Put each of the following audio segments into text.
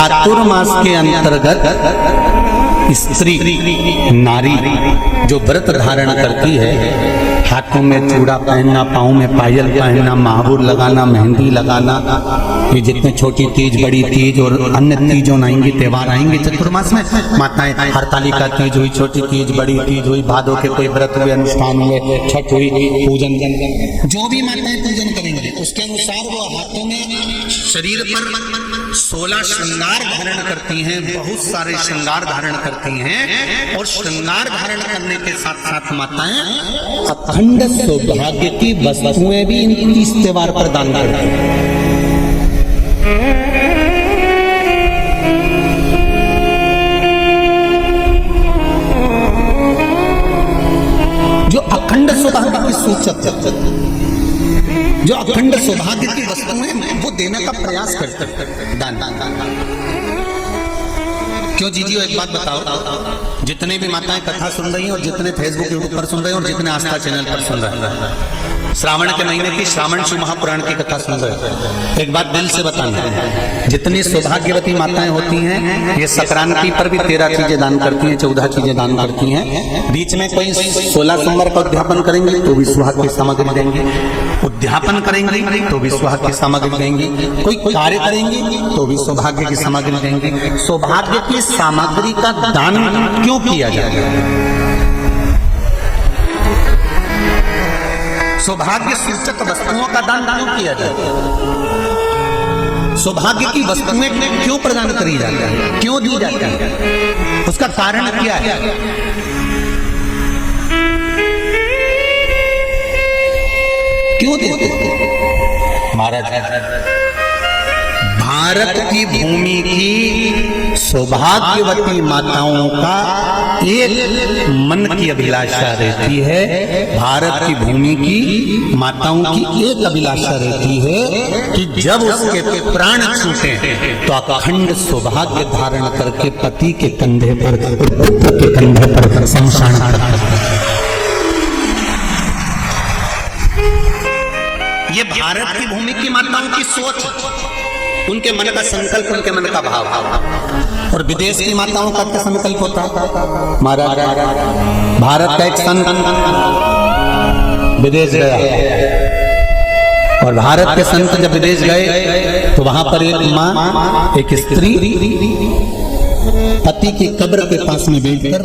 चातुर्मास के अंतर्गत स्त्री नारी जो व्रत धारण करती है, हाथों में चूड़ा पहनना, पाँव में पायल पहनना, महावुर लगाना, मेहंदी लगाना, ये जितने छोटी तीज, बड़ी तीज और अन्य तीजों आएंगी, त्योहार आएंगे चतुर्मास में, माताएं हरतालिका तीज हुई, छोटी तीज, बड़ी तीज हुई, भादों के कोई व्रत हुए, अनुष्ठान हुए, छठ हुई, पूजन, जो भी माताएं पूजन करेंगे उसके अनुसार वो हाथों में, शरीर पर 16 श्रृंगार धारण करती हैं, बहुत सारे श्रृंगार धारण करती हैं। और श्रृंगार धारण करने के साथ साथ माताएं अखंड सौभाग्य की वस्तुएं भी इन 30 त्योहार पर दान करती हैं। जो अखंड सौभाग्य की सूचक है, जो अखंड सौभाग्य की वस्तुएं वो देने का प्रयास करते हैं, दान। क्यों जीजी एक बात बताओ, जितने भी माताएं कथा सुन रही हैं और जितने फेसबुक यूट्यूब पर सुन रहे हैं और जितने आस्था चैनल पर सुन रहे हैं, श्रावण के महीने की श्रावण शिव महापुराण की कथा सुन रहे हैं, एक बात दिल से बताना, जितनी सौभाग्यवती माताएं होती हैं ये संक्रांति पर भी 13 चीजें दान करती हैं, 14 चीजें दान करती हैं। बीच में कोई 16 सोमवार का उद्यापन करेंगे तो भी सुहाग की सामग्री देंगे, उद्यापन करेंगे तो भी सुहाग की सामग्री देंगे, कोई कार्य करेंगे तो भी सौभाग्य की सामग्री देंगे। सौभाग्य की सामग्री का दान क्यों किया जाए? सौभाग्य सूचक वस्तुओं का दान क्यों किया जाए? सौभाग्य की वस्तुएं क्यों प्रदान करी जाती है, क्यों दी जाती है? उसका कारण क्या है? क्यों देते हैं महाराज? भारत की भूमि की सौभाग्यवती माताओं का एक मन की अभिलाषा रहती है, भारत की भूमि की माताओं की एक अभिलाषा रहती है कि जब उसके प्राण छूटे तो अखंड सौभाग्य धारण करके पति के कंधे पर शमशान ये भारत की भूमि की माताओं की सोच, उनके मन का संकल्प, उनके मन का भाव। और विदेश की माताओं का क्या संकल्प होता है महाराज? भारत का एक संत विदेश गया और भारत के संत जब विदेश गए तो वहां पर एक माँ, एक स्त्री पति की कब्र के पास में बैठकर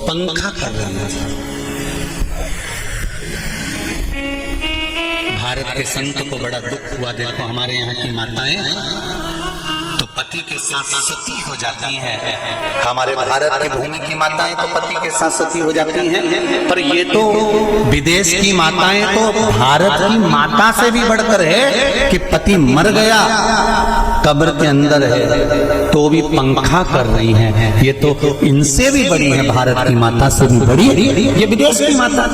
पंखा कर रही है। भारत के संत को बड़ा दुख हुआ, देखो हमारे यहाँ की माताएं तो पति के साथ सती हो जाती हैं, हमारे भारत की भूमि की माताएं तो पति के साथ सती हो जाती हैं, पर ये तो विदेश की माताएं तो भारत की माता से भी बढ़कर है कि पति मर गया, कब्र के अंदर है तो भी पंखा कर रही हैं। ये तो इनसे भी बड़ी है, भारत की माता से भी बड़ी ये विदेश की माता।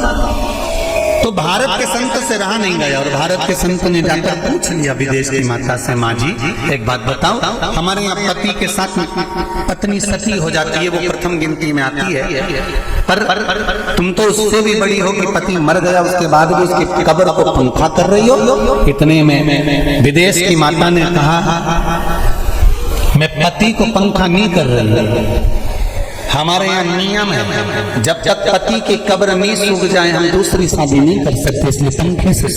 तो भारत के संत से रहा नहीं गया और भारत के संत ने जाकर पूछ लिया विदेश की माता से, माँ जी एक बात बताओ, हमारे यहाँ पति के साथ पत्नी सती हो जाती है, वो प्रथम गिनती में आती है, पर तुम तो उससे भी बड़ी हो कि पति मर गया उसके बाद भी उसकी कब्र को पंखा कर रही हो। इतने में विदेश की माता ने कहा, मैं पति को पंखा नहीं कर रही, हमारे यहाँ नियम है जब तक पति की कब्र नहीं सूख जाए हम दूसरी शादी नहीं कर सकते, इसलिए पंखे से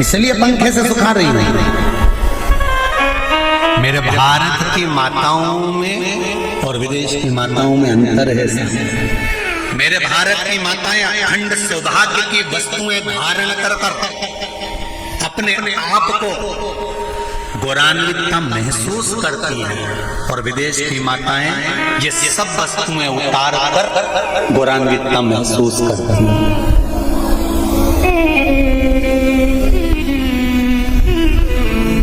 इसलिए पंखे से सुखा रही है। मेरे भारत की माताओं में और विदेश की माताओं में अंतर है। मेरे भारत की माताएं अखंड सौभाग्य की वस्तुएं धारण कर अपने आप को गौरवान्विता महसूस करती हैं और विदेश की माताएं ये सब वस्तुएं उतार कर गौरवान्विता महसूस करती हैं।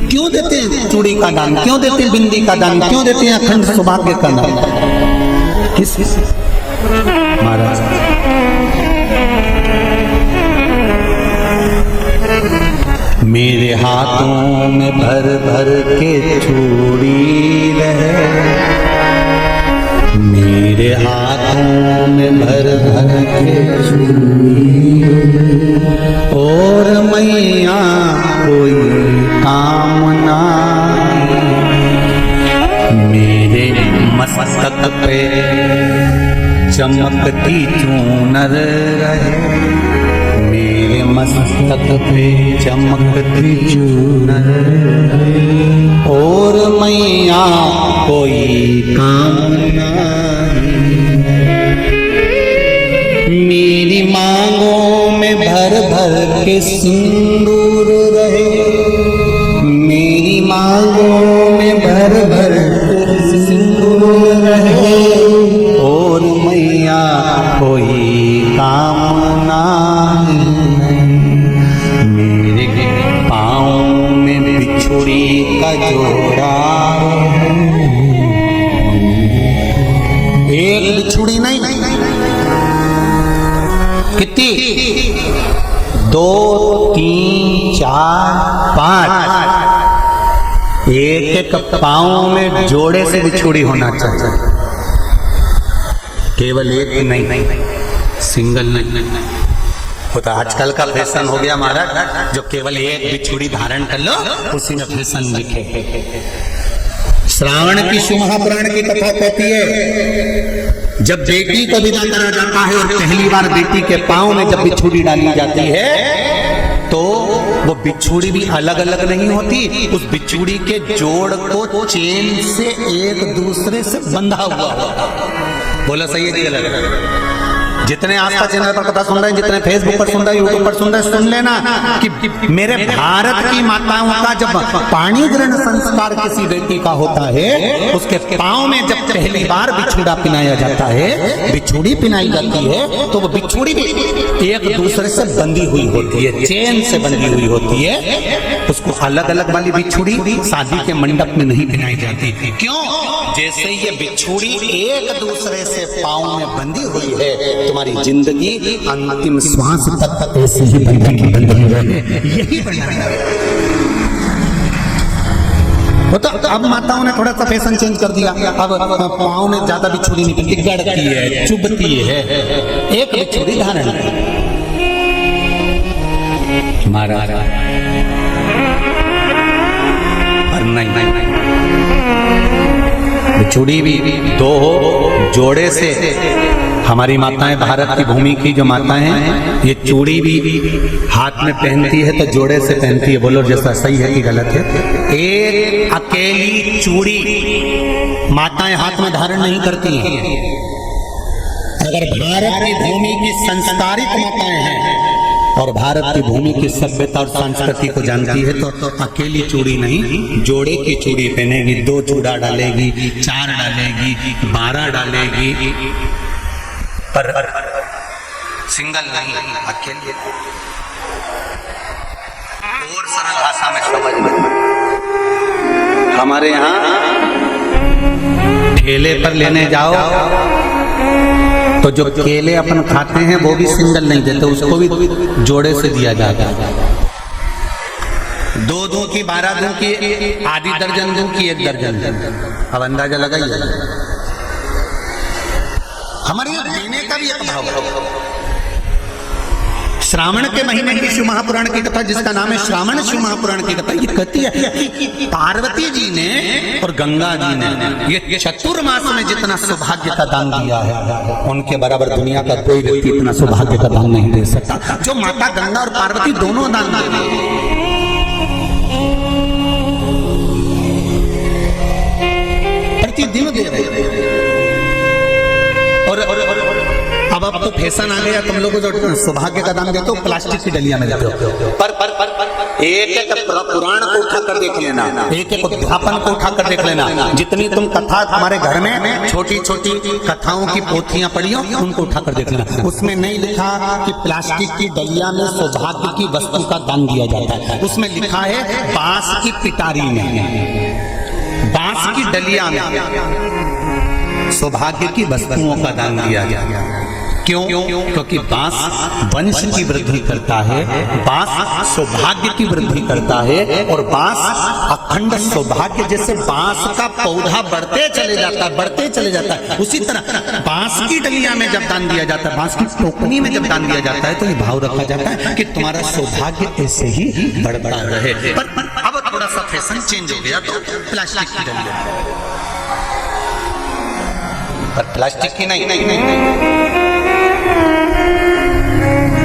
क्यों देते हैं चूड़ी का दान, क्यों देते हैं बिंदी का दान, क्यों देते हैं अखंड सौभाग्य का दान? किस महाराज मेरे हाथों में भर भर के चूड़ी रहे, मेरे हाथों में भर भर के चूड़ी और मैया कोई काम नाही। मेरे मस्तक पे चमकती चूनर रहे, मेरे मस्तक पे चमकती चूनर रहे, और मैया कोई काम नहीं। मेरी मांगों में भर भर के सिंदूर रहे, मेरी मांगों में भर भर के सिंदूर रहे, और मैया कोई काम नहीं। मेरे पाँव में बिछुड़ी का जोड़ा, एक बिछुड़ी नहीं, कितनी? 2, 3, 4, 5। एक एक पाँव में जोड़े से बिछुड़ी होना चाहिए, केवल एक नहीं, सिंगल नहीं। वो तो आजकल का फैशन हो गया महाराज, जो केवल एक बिछुड़ी धारण कर लो उसी में फैशन दिखे। श्रावण की शिव महापुराण की कथा कहती है, जब बेटी को विदा करा जाता है और पहली बार बेटी के पांव में जब बिछुड़ी डाली जाती है, तो वो बिछुड़ी भी अलग अलग नहीं होती, उस बिछुड़ी के जोड़ को चेन से एक दूसरे से बंधा हुआ होता। बोला सही है कि गलत? जितने आस्था चैनल पर कथा सुन रहे हैं, जितने फेसबुक पर सुन रहे हैं, यूट्यूब पर सुन रहे हैं, सुन लेना कि मेरे भारत की माताओं का जब पाणी ग्रहण संस्कार किसी बेटी का होता है, उसके पांव में जब पहली बार बिछुड़ा पिनाया जाता है, बिछुड़ी पिनाई जाती है, तो वो बिछुड़ी भी एक दूसरे से बंधी हुई होती है, चेन से बंधी हुई होती है। उसको अलग अलग वाली बिछुड़ी शादी के मंडप में नहीं पिनाई जाती। क्यों? जैसे ये बिछुड़ी एक दूसरे से पांव में बंधी हुई है, तुम्हारी जिंदगी अंतिम श्वास तक ऐसे ही बंधी रहे, यही बढ़िया है। तो अब माताओं ने थोड़ा सा फैशन चेंज कर दिया, अब पाँव में ज्यादा बिछुड़ी नहीं पिनती, गड़ती है, चुभती है, एक बिछुड़ी धारण मारा नहीं, बिछुड़ी भी दो हो, जोड़े से। हमारी माताएं, भारत की भूमि की जो माताएं हैं, ये चूड़ी भी हाथ में पहनती है तो जोड़े से पहनती है। बोलो जैसा सही है कि गलत है? एक अकेली चूड़ी माताएं हाथ में धारण नहीं करती हैं। अगर भारत की भूमि की संस्कारित माताएं हैं और भारत की भूमि की सभ्यता और संस्कृति को जानती है, तो अकेली चूड़ी नहीं, जोड़े की चूड़ी पहनेगी, 2 चूड़ा डालेगी, 4 डालेगी, 12 डालेगी, पर सिंगल नहीं, अकेले। और सरल भाषा में समझ में, हमारे यहाँ ठेले पर लेने जाओ तो जो केले अपन खाते हैं वो भी सिंगल नहीं देते, उसको भी जोड़े से दिया जाता है। 2 दूं की, 12 दूं की, आधी दर्जन दूं की, 1 दर्जन। अब अंदाजा लगाइए, हमारे यहाँ देने का भी एक भाव है। श्रावण के महीने की शिव महापुराण की कथा, जिसका नाम है श्रावण शिव महापुराण की कथा, ये कहती है कि पार्वती जी ने और गंगा जी ने ये चतुर्मास में जितना सौभाग्य का दान दिया है, उनके बराबर दुनिया का कोई व्यक्ति इतना सौभाग्य का दान नहीं दे सकता, जो माता गंगा और पार्वती दोनों दान दे रही है। प्रतिदिन दे रहे हैं। और अब तो फैशन आ गया, तुम लोगों को जो सौभाग्य का दान देते हो प्लास्टिक की डलिया में देते हो। पर एक एक पुराण को उठा कर देख लेना, एक एक उद्यापन को उठा कर देख लेना, जितनी तुम कथा तुम्हारे घर में छोटी छोटी कथाओं की पोथियां पड़ी हो, उनको उठा कर देख लेना। उसमें नहीं लिखा कि प्लास्टिक की डलिया में सौभाग्य की वस्तु का दान दिया जाता है, उसमें लिखा है बांस की पिटारी में, बांस की डलिया में सौभाग्य की वस्तुओं का दान दिया गया। क्यों? क्योंकि बांस वंश की वृद्धि करता है, बांस सौभाग्य की वृद्धि करता है, और बांस अखंड सौभाग्य। जैसे बांस का पौधा बढ़ते चले जाता है, उसी तरह बांस की डलिया में जब दान दिया जाता है, बांस की टोकनी में जब दान दिया जाता है, तो ये भाव रखा जाता है कि तुम्हारा सौभाग्य ऐसे ही बढ़ता रहे। पर अब थोड़ा सा फैशन चेंज हो गया, तो प्लास्टिक की डलिया, पर प्लास्टिक की नहीं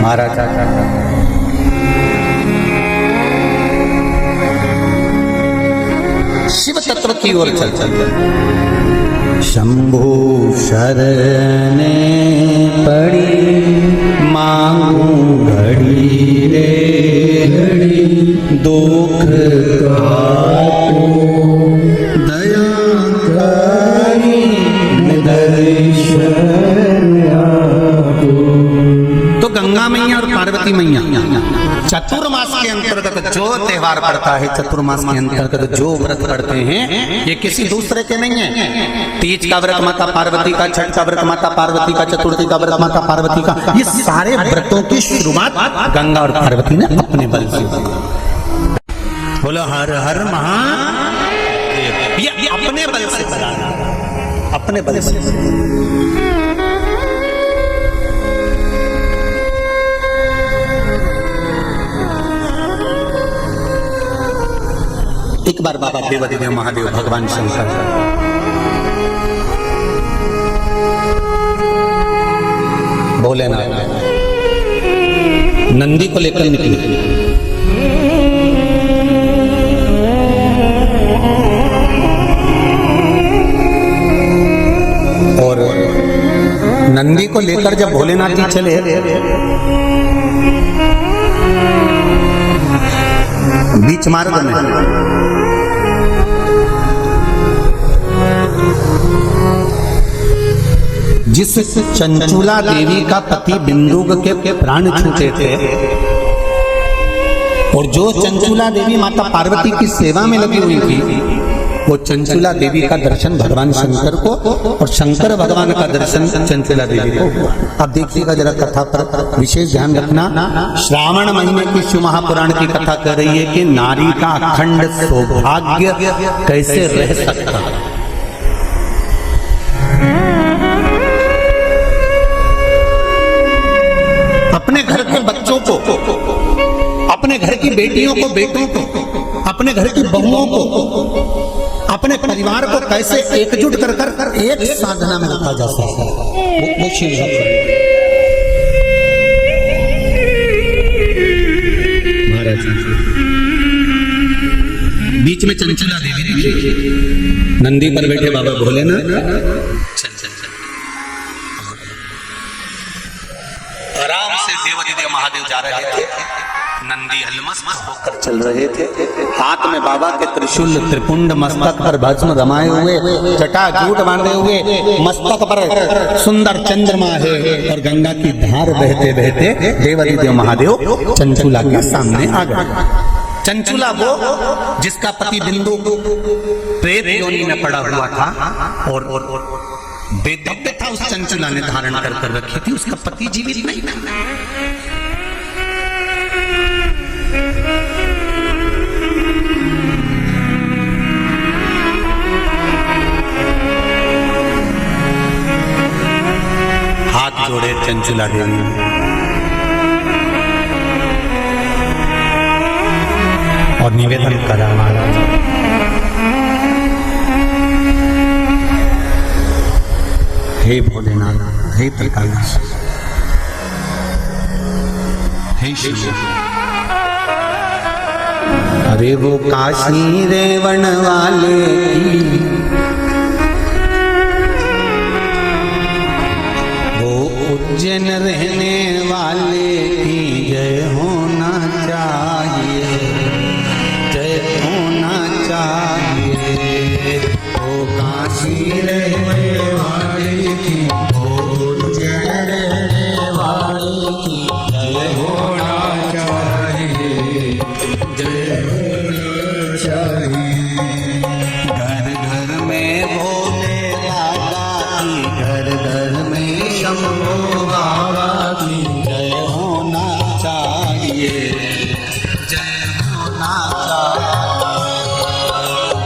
महाराज। शिव तत्व की ओर चल शंभु शरणे पड़ी मांगू घड़ी रे घड़ी दुख काटो दया करी तो गंगा मैया और पार्वती मैया चतुर्मास के अंतर्गत जो त्योहार पड़ता है, चतुर्मास के अंतर्गत जो व्रत पड़ते हैं, ये किसी दूसरे के नहीं है। तीज का व्रत माता पार्वती का, छठ का व्रत माता पार्वती का, चतुर्थी का व्रत माता पार्वती का, ये सारे व्रतों की शुरुआत गंगा और पार्वती ने अपने बल से की। बोलो हर हर महादेव। ये अपने बल से करा, अपने बल से। एक बार बाबा देवादिदेव महादेव भगवान शंकर भोलेनाथ नंदी को लेकर निकले, और नंदी को लेकर जब भोलेनाथ जी चले, बीच मार्ग में जिस चंचुला देवी का पति बिंदुक के प्राण छूटे थे, और जो चंचुला देवी माता पार्वती की सेवा में लगी हुई थी, वो चंचुला देवी का दर्शन भगवान शंकर को, और शंकर भगवान का दर्शन चंचुला देवी को हुआ। अब देखिएगा जरा कथा पर विशेष ध्यान रखना। श्रावण महीने की शिव महापुराण की कथा कह रही है कि नारी का अखंड सौभाग्य कैसे रह सकता है। अपने घर के बच्चों को, अपने घर की बेटियों को, बेटों को, अपने घर की बहुओं को, अपने परिवार को कैसे एकजुट कर कर एक साधना में रखा जा सकता है, वो शिव महाराज। बीच में चंचला देवी नंदी पर बैठे बाबा भोलेनाथ आराम से देवादिदेव महादेव जा रहे थे। नंदी हलमस्त होकर चल रहे थे, हाथ में बाबा के त्रिशूल त्रिपुंड, मस्तक पर भस्म रमाए हुए, जटाजूट बांधे हुए, मस्तक पर सुंदर चंद्रमा है, और गंगा की धार बहते बहते देवादिदेव महादेव चंचुला के सामने आ गए। चंचुला वो जिसका पति बिंदु प्रेत योनि में पड़ा हुआ था, और बेदव्य था उस चंचुला ने धारण कर रखी थी, उसका पति जीवित नहीं था। हाथ जोड़े चंचुला देवी और निवेदन करा, महाराज हे भोलेनाथ, हे त्रिकालेश, हे शिव। अरे वो काशी रेवण वाले वो उज्जैन रहने वाले की जय होना चाहिए, जय होना चाहिए। वो काशी रहने वाले की, वो उज्जैन रहने वाले की जय होना चाहिए, जय होना चाहिए। घर घर में भोले बाबा की, घर घर में शंभो बाबा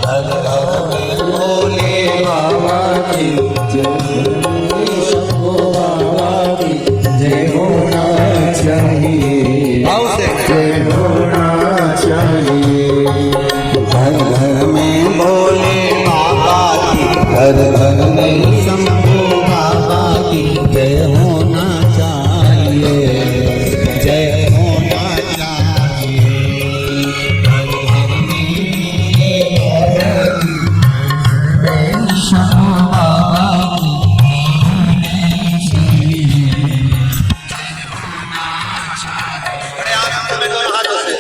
घर घर में भोले बाबा की जय, शंभो बाबा की जय होना चाहिए, भाव से जय होना चाहिए। घर घर में भोले बाबा की, घर घर में शंभू बाबा की जय होना चाहिए, जय होना चाहिए। घर घर में शंभो बाबा की बड़े आनंद में दोनों हाथों से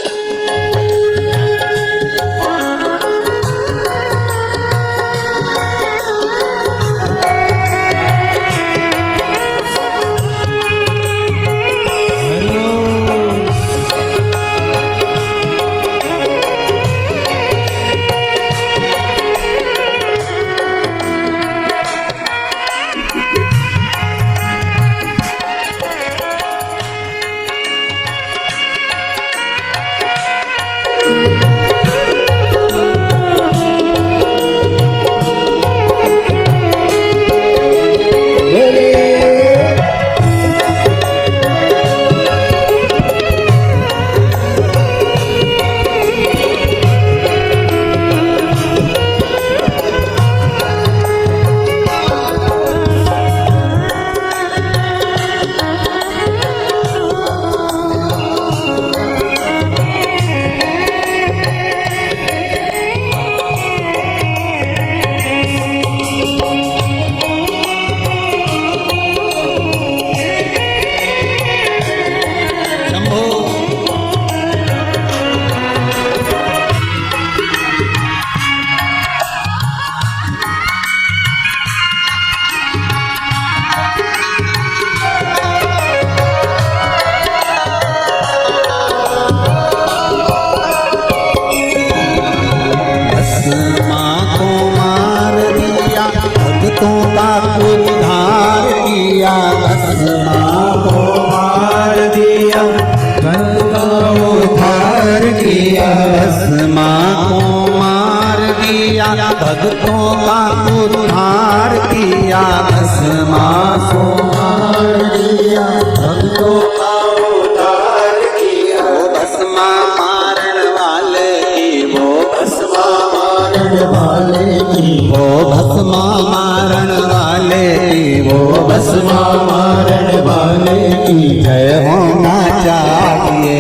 भक्तों का उद्धार किया, भस्मा को मार दिया, भक्तों का उद्धार किया। भस्मा मारण वाले की, वो भस्मा मारण वाले की, वो भस्मा मारण वाले की, वो भस्मा मारण वाले की जय होना चाहिए,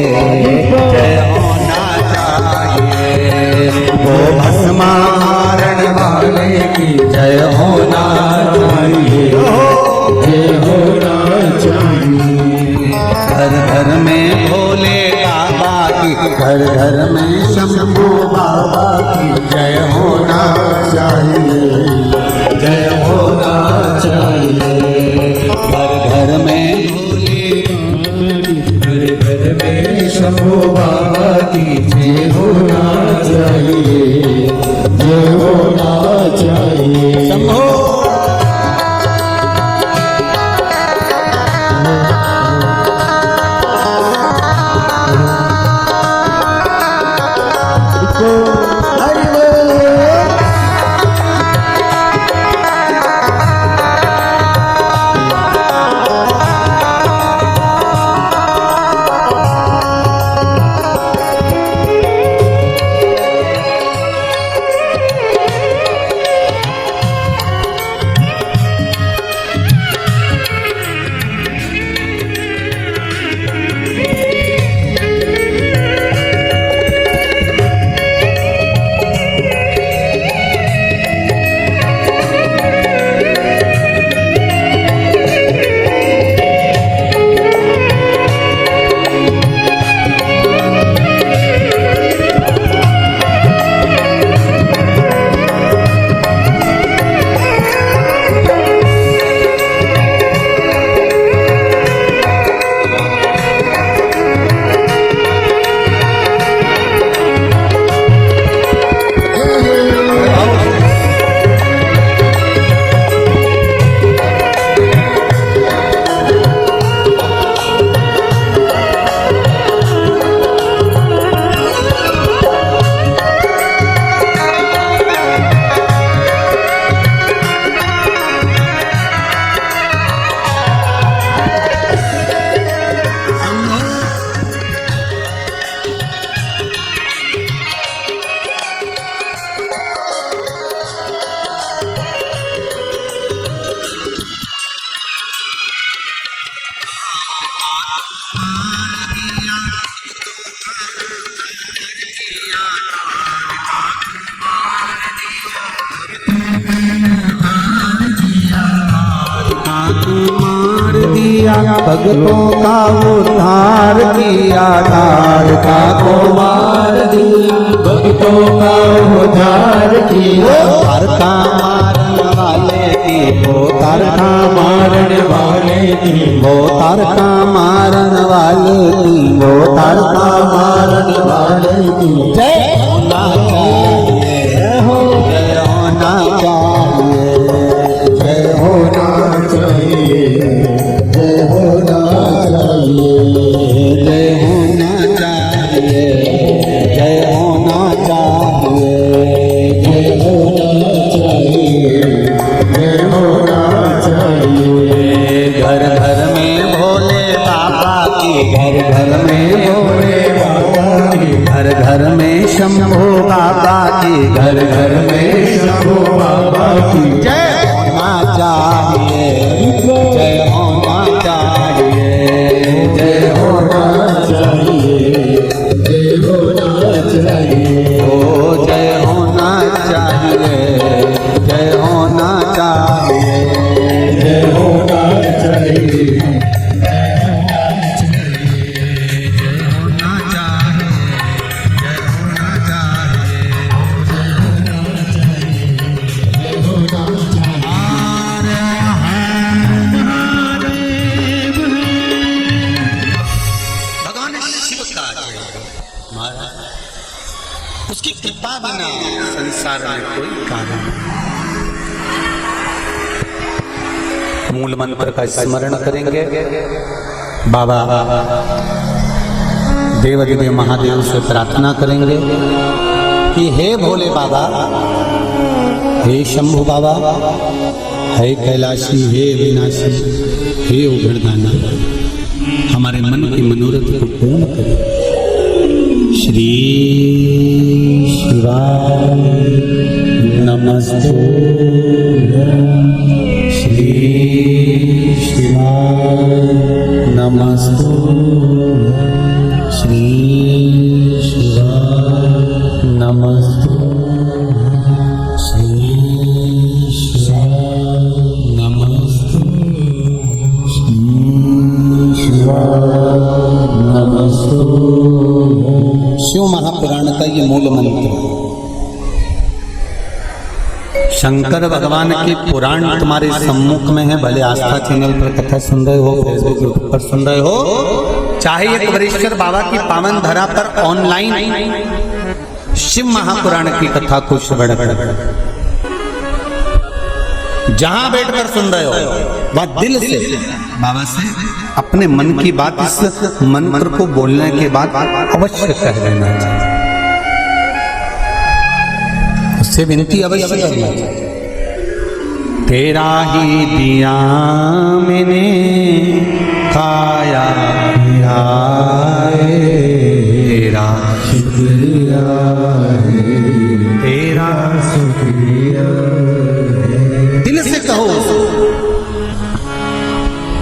जय होना चाहिए। वो भस्मा मारण वाले की जय होना चाहिए, जय होना चाहिए। घर घर में भोले बाबा की, घर घर में शंभू बाबा की जय होना चाहिए, जय होना चाहिए। घर घर में भोले, घर घर में शंभो बाबा की जय होना चाहिए, जय होना चाहिए। शंभो मार दिया भक्तों का उद्धार किया, तारका को मार दिया भक्तों का उद्धार किया। तारका मारने वाले की वो तारका मारने वाले की वो तारका मारने वाले की वो तारका मारने वाले की जय होना चाहिए, जय होना चाहिए, जय होना चाहिए, जय होना चाहिए, जय होना चाहिए, जय होना चाहिए, जय होना चाहिए, जय होना चाहिए। घर घर में भोले बाबा की, घर घर में भोले बाबा की, घर घर में शंभू बाबा की, घर घर में शंभू बाबा की जय होना चाहिए, जय होना चाहिए, जय होना चाहिए, जय होना चाहिए, ओ जय होना चाहिए, जय होना चाहिए, जय होना चाहिए। भगवान शिव का महाराज, उसकी कृपा बिना संसार में कोई कारण नहीं। मूल मंत्र का स्मरण करेंगे। बाबा देव देव महादेव से प्रार्थना करेंगे कि हे भोले बाबा, हे शंभु बाबा, हे कैलाशी, हे विनाशी, हे उघड़दाना, हमारे मन की मनोरथ को पूर्ण करें। श्री शिवाय नमस्ते, श्री शिवाय नमस्ते, श्री शिवाय नमस्ते, श्री शिवाय नमस्ते, श्री शिवाय नमस्ते। शिव महापुराण का ये मूल मंत्र। शंकर भगवान के पुराण तुम्हारे सम्मुख में है, भले आस्था चैनल पर कथा सुन रहे हो, फेसबुक यूट्यूब पर सुन रहे हो, चाहे एक वरिष्ठर बाबा की पावन धरा पर ऑनलाइन शिव महापुराण की कथा को श्रवण कर, जहां बैठकर सुन रहे हो वह दिल से बाबा से अपने मन की बात इस मंत्र को बोलने के बाद अवश्य कह देना चाहिए, उससे विनती अवश्य करना चाहिए। तेरा ही दिया मैंने खाया पिया तेरा शुक्रिया है, तेरा शुक्रिया दिल से कहो,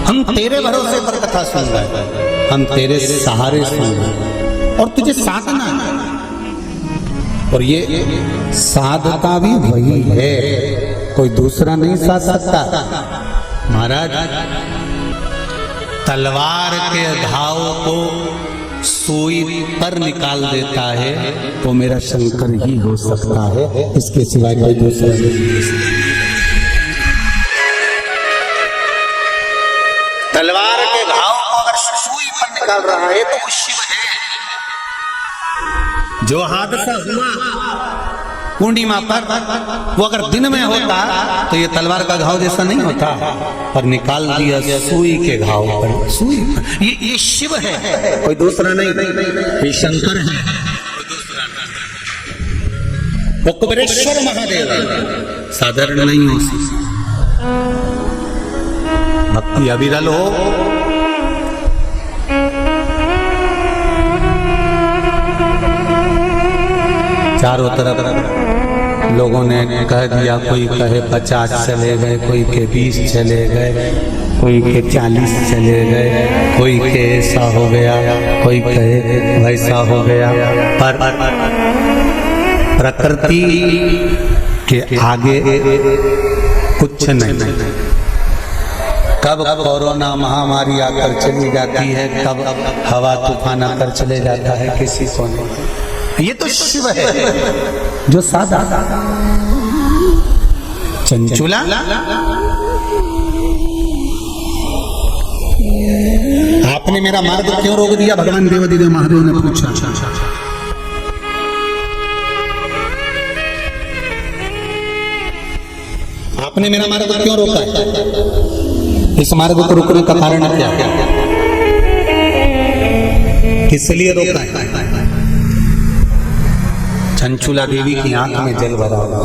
हम तेरे भरोसे पर कथा सुन रहे हैं, हम तेरे सहारे सुन रहे हैं और तुझे साधना है। और ये साधता भी वही है, कोई दूसरा नहीं साध सकता। महाराज तलवार के घाव को सुई पर निकाल देता है तो मेरा शंकर ही हो सकता है, इसके सिवाय कोई दूसरा नहीं। तलवार के घाव को अगर सुई पर निकाल रहा है तो वो शिव है। जो हादसा हुआ पूर्णिमा पर, वो अगर दिन में होता तो ये तलवार का घाव जैसा नहीं होता, पर निकाल दिया सुई के घाव पर, सुई पर। ये शिव है, कोई दूसरा नहीं, ये शंकर है, कोई दूसरा नहीं। वो कुबेरेश्वर महादेव है, साधारण नहीं हो सकता। भक्ति अविरल हो, चारों तरफ लोगों ने कह दिया, कोई कहे 50 चले गए, कोई के 20 चले गए, कोई के 40 चले गए, कोई के ऐसा हो गया, कोई कहे वैसा हो गया, पर प्रकृति के आगे कुछ नहीं। कब कोरोना महामारी आकर चली जाती है, कब हवा तूफान आकर चले जाता है, किसी को नहीं। ये तो शिव है जो सादा चंचुला। आपने मेरा मार्ग क्यों रोक दिया? भगवान देवादिदेव महादेव ने पूछा। आपने मेरा मार्ग क्यों रोका है? इस मार्ग को रोकने का कारण क्या है? किस लिए रोका है? चंचुला देवी की आंख में जल भरा हुआ।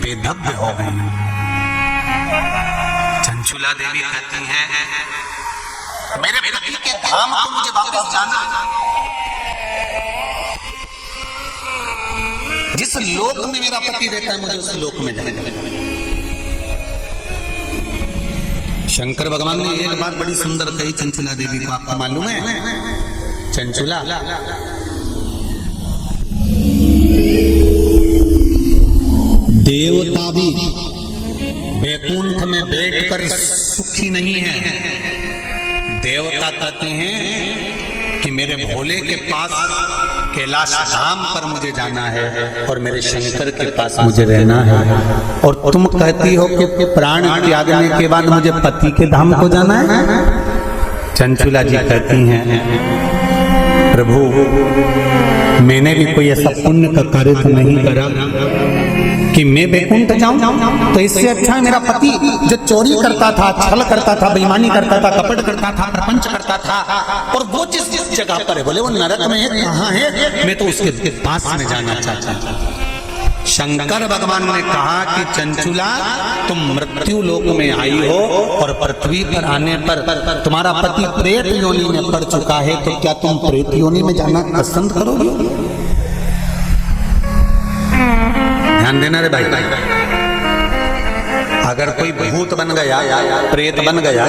बेधब्य हो गई। चंचुला देवी कहती हैं, मेरे पति के धाम को मुझे वापस जाना है। जिस लोक में मेरा पति रहता है मुझे उस लोक में जाना है। शंकर भगवान ने एक बात बड़ी सुंदर कही चंचुला देवी को, आपको मालूम है? चंचुला, देवता भी वैकुंठ में बैठकर सुखी नहीं है। देवता कहते हैं कि मेरे भोले के पास कैलाश धाम पर मुझे जाना है और मेरे शंकर के पास मुझे रहना है। और तुम कहती हो कि प्राण त्यागने के बाद मुझे पति के धाम को जाना है। चंचुला जी कहती हैं, प्रभु मैंने भी कोई ऐसा पुण्य का कार्य तो नहीं करा कि मैं वैकुंठ जाऊं। तो इससे अच्छा है मेरा पति जो चोरी करता था, छल करता था, बेईमानी करता था, कपट करता था, प्रपंच करता था, और वो जिस जगह पर है, बोले वो नरक में है, कहाँ है, मैं तो उसके पास में जाना चाहता हूँ। शंकर भगवान ने कहा कि चंचुला तुम मृत्यु लोक में आई हो और पृथ्वी पर आने पर तुम्हारा पति प्रेत योनि में पड़ चुका है, तो क्या तुम प्रेत योनि में जाना पसंद करोगे? ध्यान देना रे भाई, अगर कोई भूत बन गया, प्रेत बन गया,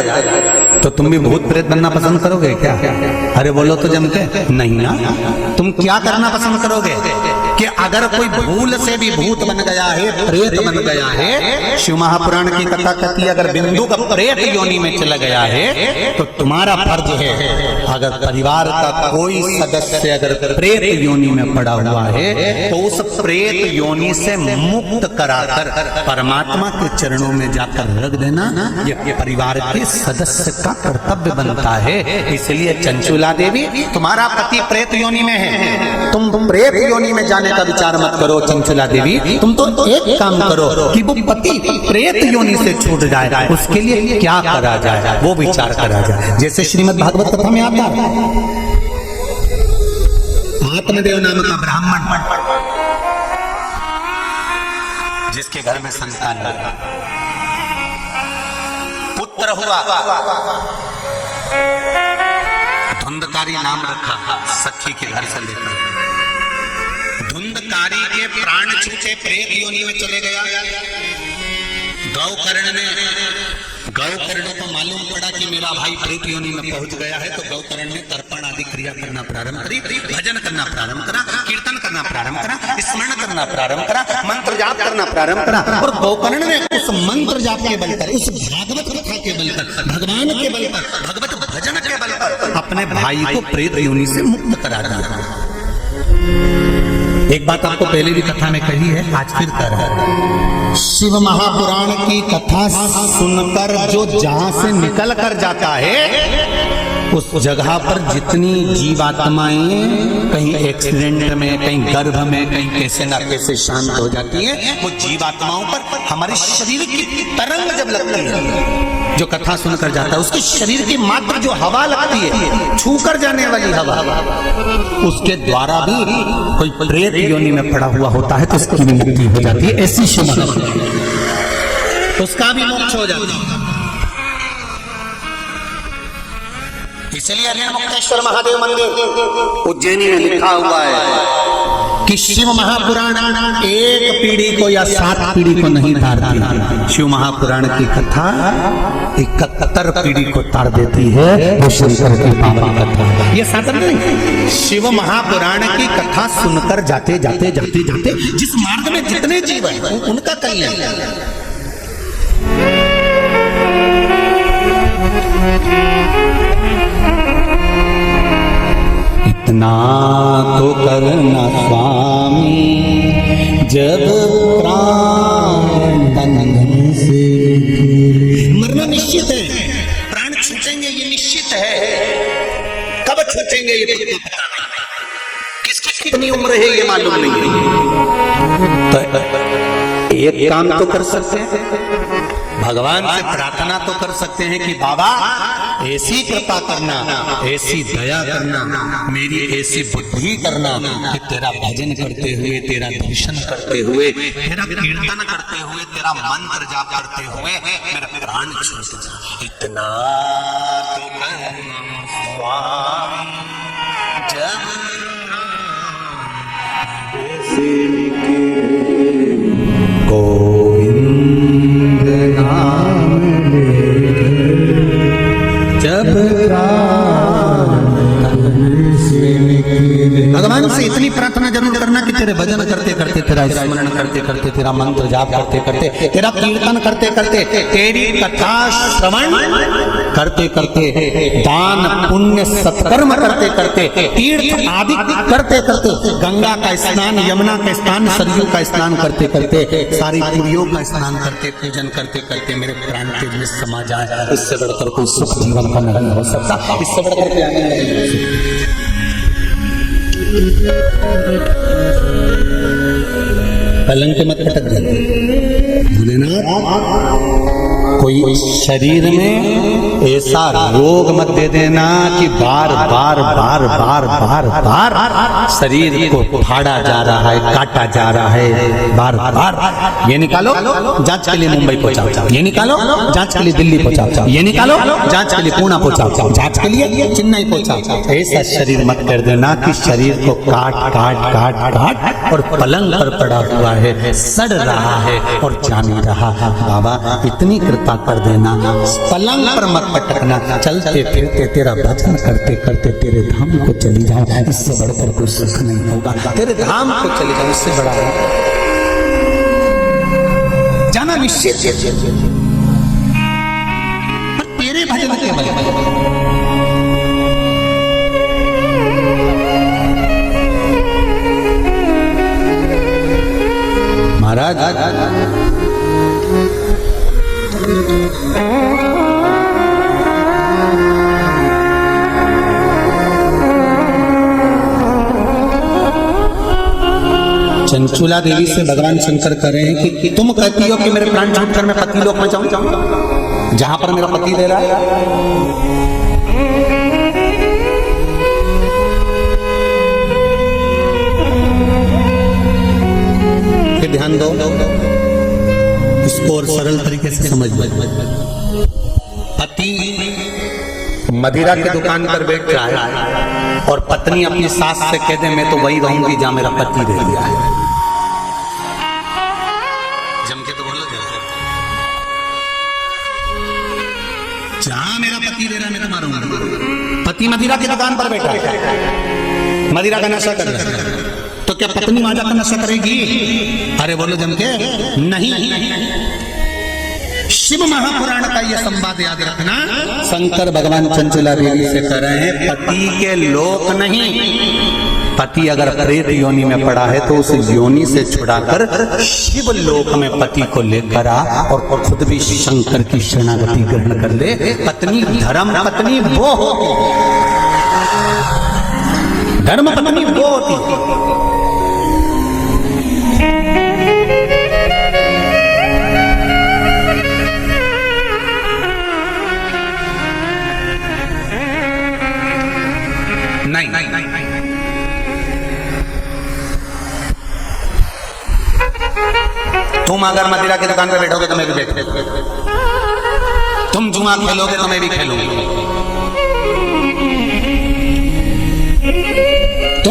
तो तुम भी भूत प्रेत बनना पसंद करोगे क्या? अरे बोलो तो जमते नहीं ना। तुम क्या करना पसंद करोगे कि अगर कोई भूल से भी भूत बन गया है, प्रेत बन गया है, शिव महापुराण की कथा कहती है अगर बिंदु का प्रेत योनि में चला गया है तो तुम्हारा फर्ज है, अगर परिवार का कोई सदस्य अगर प्रेत योनि में पड़ा हुआ है तो उस प्रेत योनि से मुक्त कराकर परमात्मा के चरणों में जाकर रख देना, ये परिवार के सदस्य का कर्तव्य बनता है। इसलिए चंचुला देवी तुम्हारा पति प्रेत योनि में है, तुम प्रेत योनि में जाने का विचार मत करो। चंचुला देवी तुम तो एक काम करो कि वो पति प्रेत योनि से छूट जाए, उसके लिए क्या करा जाए वो विचार करा जाए। जैसे श्रीमद् भागवत कथा में आता है, आत्मदेव नाम का ब्राह्मण जिसके घर में संतान पुत्र हुआ, धुंधकारी नाम रखा सखी के घर से लेकर। धुंधकारी के प्राण छूटे प्रेत योनि में चले गया। गौकर्ण को मालूम पड़ा कि मेरा भाई प्रेत योनि में पहुंच गया है, तो गौकर्ण ने तर्पण आदि क्रिया करना प्रारंभ करी, भजन करना प्रारंभ करा, कीर्तन करना प्रारंभ करा, स्मरण करना प्रारंभ करा, मंत्र जाप करना प्रारंभ करा। और गौकर्ण ने उस मंत्र जाप के बल पर, उस भागवत कथा के बल पर, भगवान के बल पर, भगवत भजन के बल पर अपने भाई को प्रेत योनि से मुक्त करा दिया। एक बात आपको पहले भी कथा में कही है, आज फिर कर रहा है। शिव महापुराण की कथा सुनकर जो जहां से निकल कर जाता है उस जगह पर जितनी जीवात्माएं कहीं एक्सीडेंट में, कहीं गर्भ में, कहीं कैसे ना कैसे शांत हो जाती हैं, वो जीवात्माओं पर हमारे शरीर की तरंग जब लगती है, जो कथा सुनकर जाता है उसके शरीर की मात्र जो हवा लगती है, छूकर जाने वाली हवा, उसके द्वारा भी कोई प्रेत योनि में पड़ा हुआ होता है तो उसकी भी मृत्यु हो जाती है। ऐसी क्षमता उसका भी मोक्ष हो जाता है। इसलिए ऋणमुक्तेश्वर महादेव मंदिर उज्जैनी में लिखा हुआ है कि शिव महापुराण एक पीढ़ी को या 7 पीढ़ी को नहीं तारती। शिव महापुराण की कथा 71 पीढ़ी को तार देती है। वो शंकर की पावन कथा, ये साधन नहीं। शिव महापुराण की कथा सुनकर जाते जाते जाते जाते जिस मार्ग में जितने जीव हैं उनका कल्याण। इतना तो करना स्वामी जब प्राण तन से, मरना निश्चित है, प्राण छूटेंगे ये निश्चित है। कब छूटेंगे ये तो पता नहीं, किसकी कितनी उम्र है ये मालूम नहीं है। तो एक काम तो कर सकते हैं, भगवान से प्रार्थना तो कर सकते हैं कि बाबा ऐसी कृपा करना, ऐसी दया करना, मेरी ऐसी बुद्धि करना कि तेरा भजन करते हुए, तेरा दर्शन करते हुए, तेरा कीर्तन करते हुए, तेरा मंत्र जाप करते हुए मेरा प्राण छूट जाए। इतना तो करना स्वामी जब गोविंद नाम जब भगवान से इतनी प्रार्थना जरूर करना कि तेरे भजन करते करते, तेरा स्मरण करते करते, तेरा मंत्र जाप करते करते, तेरा कीर्तन करते करते, तेरी कथा श्रवण करते करते, दान पुण्य सत्कर्म करते करते, तीर्थ आदि करते करते, गंगा का स्नान, यमुना का स्नान, सरयू का स्नान करते करते, सारी पुरियों का स्नान करते, पूजन करते करते मेरे प्राण तेज में समा जाए। इससे बढ़कर कोई सुख जीवन का नहीं हो सकता, इससे बढ़कर के आने नहीं हो सकता। पलंग पे मत पटक जाए भोलेनाथ। कोई शरीर में ऐसा रोग मत दे देना कि बार बार बार बार बार बार शरीर को फाड़ा जा रहा है, काटा जा रहा है बार बार। ये निकालो जांच के लिए मुंबई पहुंचाओ, ये निकालो जांच के लिए दिल्ली पहुंचाओ, ये निकालो जांच के लिए पुणे पहुंचाओ, जांच के लिए चेन्नई पहुंचाओ। ऐसा शरीर मत कर देना कि शरीर को काट काट काट काट और पलंग पर पड़ा हुआ है, सड़ रहा है और जा नहीं रहा। बाबा इतनी कृपा कर देना, पलंग पर मत पटकना, चलते फिरते तेरा भजन करते करते तेरे धाम को चली जाओ। इससे बढ़कर कोई सुख नहीं होगा। तेरे धाम को चली जाओ, इससे बड़ा जाना निश्चित है। पर तेरे भजन के बल महाराज चंचुला देवी से भगवान शंकर कह रहे हैं कि तुम कहती हो कि मेरे प्राण छूटकर मैं पति लोक में जाऊं, जहां पर मेरा पति दे रहा है। फिर ध्यान दो, इसको और सरल तरीके से समझ लो। पति मदिरा की दुकान पर बैठ रहा है और पत्नी अपनी सास से कह दे मैं तो वही रहूंगी जहां मेरा पति रह गया है। जम के तो बोलो, जहां मेरा पति रह रहा मैं तो मारूंगा। पति मदिरा की दुकान पर बैठा है, मदिरा का नशा कर रहा है, तो क्या पत्नी माजा का नशा करेगी? अरे बोलो जम के, नहीं। शिव महापुराण का यह संवाद याद रखना। शंकर भगवान चंचुला देवी से कह रहे हैं पति के लोक नहीं, पति अगर प्रेत योनि में पड़ा है तो उस योनि से छुड़ाकर शिव लोक में पति को लेकर आ और खुद भी शंकर की शरणागति ग्रहण कर ले। पत्नी धर्म पत्नी वो होती, धर्म पत्नी वो होती। नहीं, तुम अगर मदिरा की दुकान पर बैठोगे तो मैं भी बैठूंगा, तुम जुआ खेलोगे तो मैं भी खेलूंगी।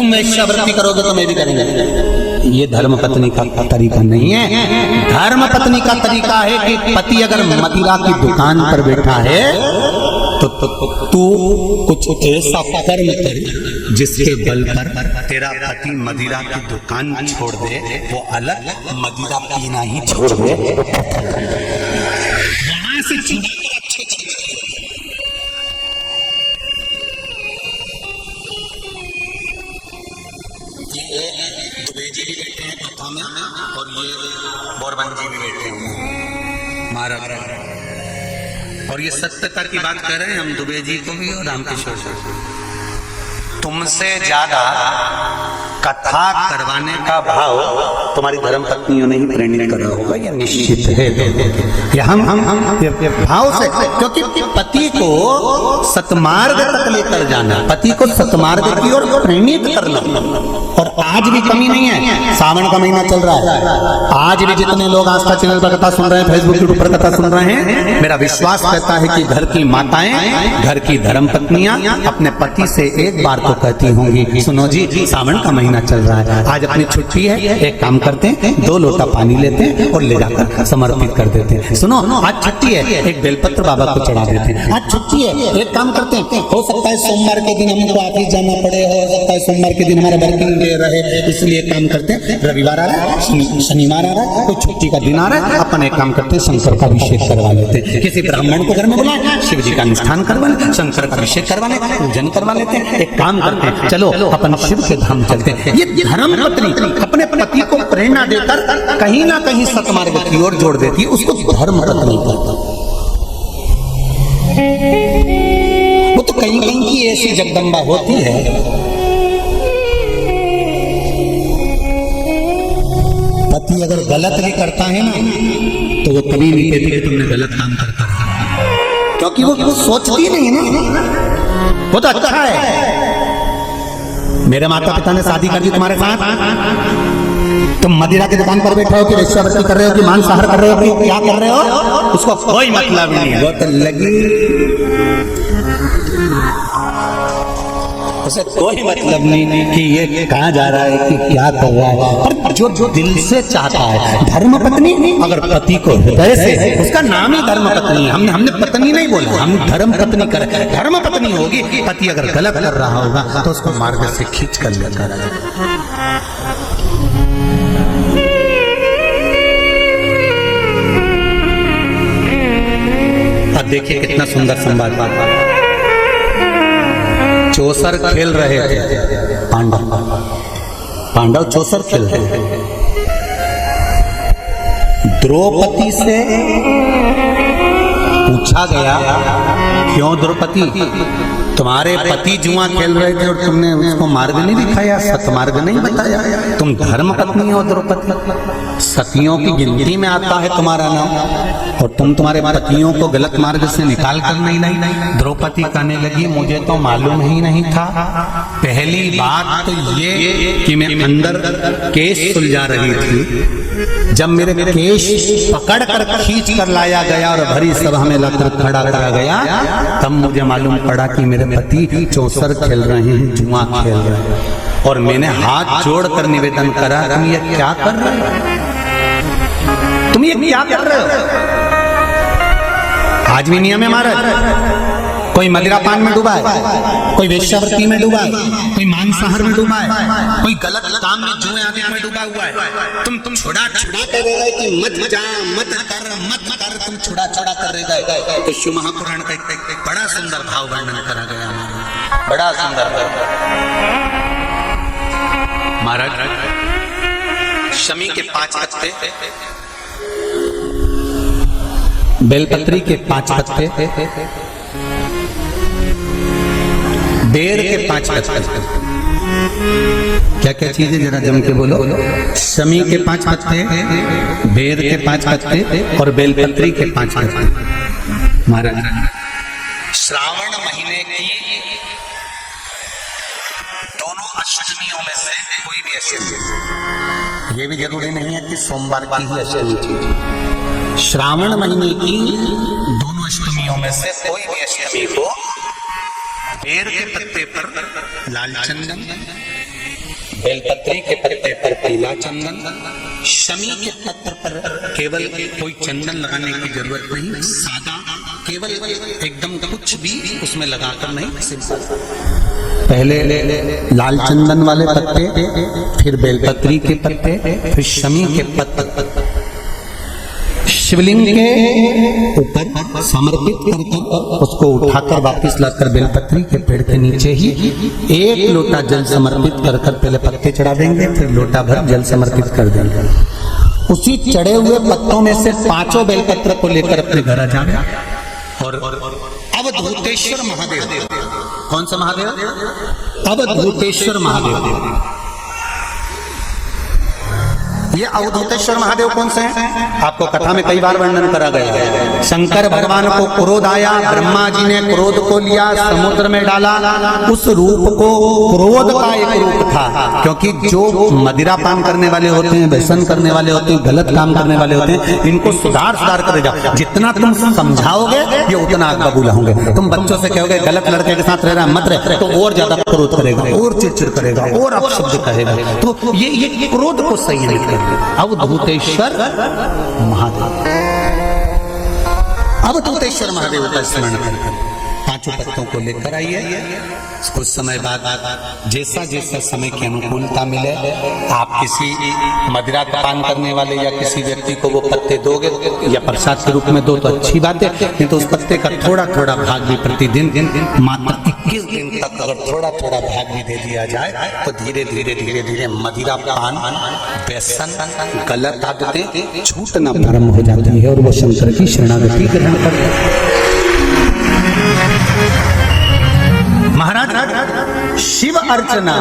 तुम वेश्यावृत्ति करोगे तो मैं भी करेंगे। ये धर्म पत्नी का तरीका नहीं है। धर्म पत्नी का तरीका है कि पति अगर मदिरा की दुकान पर बैठा है तो तू कुछ ऐसा कर्म कर जिसके बल पर तेरा पति मदिरा की दुकान छोड़ दे, वो अलग मदिरा पीना ही छोड़ दे। वहां से दुबे जी भी बैठे हैं कथा में और ये बोरबन जी भी बैठे हैं महाराज, और ये सत्यकार की बात कर रहे हैं हम दुबे जी को भी और रामकिशोर जी। तुमसे ज्यादा कथा करवाने का भाव तुम्हारी धर्म पत्नियों ने ही प्रेरित करा होगा, यह निश्चित है। ये हम भाव से, क्योंकि पति को सतमार्ग तक लेकर जाना, पति को सतमार्ग की ओर प्रेरित करना। और आज भी कमी नहीं है, सावन का महीना चल रहा है, आज भी जितने लोग आस्था चैनल पर कथा सुन रहे हैं, फेसबुक यूट्यूब पर कथा सुन रहे हैं, मेरा विश्वास कहता है कि घर की माताएं, घर की धर्म पत्नियां अपने पति से एक बार तो कहती होंगी, सुनो जी सावन का महीना चल रहा है, आज अपनी छुट्टी है, एक काम करते हैं 2 लोटा पानी लेते हैं और ले जाकर समर्पित कर देते हैं। सुनो आज छुट्टी है, एक बेलपत्र बाबा को चढ़ा देते हैं। आज छुट्टी है, एक काम करते हैं, हो सकता है सोमवार के दिन हमको ऑफिस जाना पड़े, हो सकता है सोमवार के दिन हमारा वर्किंग डे रहे, इसलिए काम करते हैं रविवार आ रहा है, शनिवार आ रहा है, कोई छुट्टी का दिन आ रहा है, अपन एक काम करते हैं शंकर का अभिषेक करवा लेते हैं। किसी ब्राह्मण को घर में बुलाए, शिव जी का अनुष्ठान करवा ले, शंकर का अभिषेक करवा ले, पूजन करवा लेते हैं। एक काम करते हैं, चलो अपन शिव के धाम चलते हैं। ये धर्म पत्नी अपने पति को प्रेरणा देकर कहीं ना कहीं सतमार्ग की ओर जोड़ देती है, उसको धर्म पत्नी कहते हैं। वो तो कहीं कहीं की ऐसी जगदम्बा होती है, पति अगर गलत भी करता है ना तो वो कभी नहीं कहती कि तुमने गलत काम करता है, क्योंकि वो सोचती नहीं ना, वो तो अच्छा है। मेरे माता पिता ने शादी कर दी तुम्हारे साथ, तुम मदिरा की दुकान पर बैठे हो कि वेश्यावृत्ति कर रहे हो कि मांसाहार कर रहे हो कि क्या कर रहे हो, उसको कोई मतलब नहीं, वो तो लगी, उसे कोई मतलब नहीं कि ये कहाँ जा रहा है कि क्या कर रहा है। पर जो दिल से चाहता है धर्म पत्नी, अगर पति को हृदय से, उसका नाम ही धर्म पत्नी है, हमने पत्नी नहीं बोला, हम धर्म पत्नी कर, धर्म पत्नी होगी। पति अगर गलत कर रहा होगा तो उसको मार्ग से खींच कर लेकर अब देखिए कितना सुंदर संवाद। चौसर खेल रहे थे पांडव चौसर खेल रहे थे। द्रौपदी से पूछा गया, क्यों द्रौपदी तुम्हारे पति जुआ खेल रहे थे और तुमने उसको मार्ग नहीं दिखाया, सतमार्ग नहीं बताया, तुम धर्म पत्नी हो द्रौपदी, सतियों की गिनती में आता है तुम्हारा नाम, और तुम तुम्हारे पतियों को गलत मार्ग से निकाल कर नहीं लाई। द्रौपदी कहने लगी, मुझे तो मालूम ही नहीं था। पहली बात तो ये कि मैं अंदर केश सुलझा रही थी, जब मेरे केश पकड़ कर खींच कर लाया गया और भरी सभा में लाकर खड़ा करा गया, तब मुझे मालूम पड़ा कि मेरे पति चौसर खेल रहे हैं, जुआ खेल रहे हैं, और मैंने हाथ जोड़कर निवेदन करा, तुम ये क्या कर रहे हो, तुम ये क्या कर रहे हो। आज भी नियम है महाराज, कोई मदिरा पान में डूबा है, कोई वेश्यावृत्ति में डूबा है, कोई मांसाहार में डूबा है, कोई गलत काम में जुए आदि में डूबा हुआ है, तुम छुड़ा कर रहे गए कि मत जा मत कर, तुम छुड़ा कर रहे गए। तो शिव महापुराण का एक बड़ा सुंदर भाव वर्णन करा गया, बड़ा सुंदर महाराज। शमी के 5 पत्ते, बेलपत्री के 5 पत्ते, बेर के 5 पत्ते, क्या क्या चीजें जरा जम के बोलो। शमी के 5 पत्ते, बेर के 5 पत्ते और बेलपत्री के 5 पत्ते। महाराज श्रावण महीने की दोनों अष्टमियों में से कोई भी अष्टमी, ये भी जरूरी नहीं है कि सोमवार की ही अष्टमी थी, श्रावण महीने की दोनों अष्टमियों में से कोई भी अष्टमी को बेर के पत्ते पर लाल चंदन बेलपत्री के पत्ते पर पीला चंदन, शमी के पत्र पर केवल कोई चंदन लगाने की जरूरत नहीं, सादा केवल एकदम कुछ भी उसमें लगाकर नहीं, सिंपल। पहले लाल चंदन वाले पत्ते, फिर बेलपत्री के पत्ते, फिर शमी के पत्ते शिवलिंग के ऊपर समर्पित कर उसको उठाकर वापस लाकर बेलपत्री के पेड़ के नीचे ही 1 लोटा जल समर्पित कर पहले पत्ते चढ़ा देंगे, फिर लोटा भर जल समर्पित कर देंगे। उसी चढ़े हुए पत्तों में से 5 बेलपत्र को लेकर अपने घर आ जाए और अवधूतेश्वर महादेव, कौन सा महादेव? अवधूतेश्वर महादेव। ये अवधूतेश्वर महादेव कौन से हैं? आपको कथा में कई बार वर्णन करा गया है। शंकर भगवान को क्रोध आया, ब्रह्मा जी ने क्रोध को लिया, समुद्र में डाला। उस रूप को क्रोध का एक रूप था, क्योंकि जो मदिरा पान करने वाले होते हैं, व्यसन करने वाले होते हैं, गलत काम करने वाले होते हैं, इनको सुधार कर जाओ। जितना तुम समझाओगे ये उतना आग बबूला होंगे। तुम बच्चों से कहोगे गलत लड़के के साथ रह रहा मत रहे, तो और ज्यादा क्रोध करेगा, और चिड़चिड़ करेगा, और अपशब्द कहेगा। तो ये क्रोध को सही नहीं करेगा। अवधूतेश्वर महादेव, अवधूतेश्वर महादेव का स्मरण करके 5 पत्तों को लेकर आइए। कुछ समय बाद जैसा जैसा समय की अनुकूलता मिले, आप किसी मदिरा का पान करने वाले या किसी व्यक्ति को वो पत्ते दोगे या प्रसाद के रूप में दो तो अच्छी बात है, नहीं तो उस पत्ते का थोड़ा थोड़ा भाग भी प्रतिदिन मात्र 21 दिन तक अगर थोड़ा थोड़ा भाग भी दे दिया जाए तो धीरे धीरे धीरे धीरे मदिरा पान, व्यसन, गलत आदतें छूटना प्रारंभ हो जाती है और वो शंकर की शरणागति ग्रहण करते हैं। महाराज शिव अर्चना,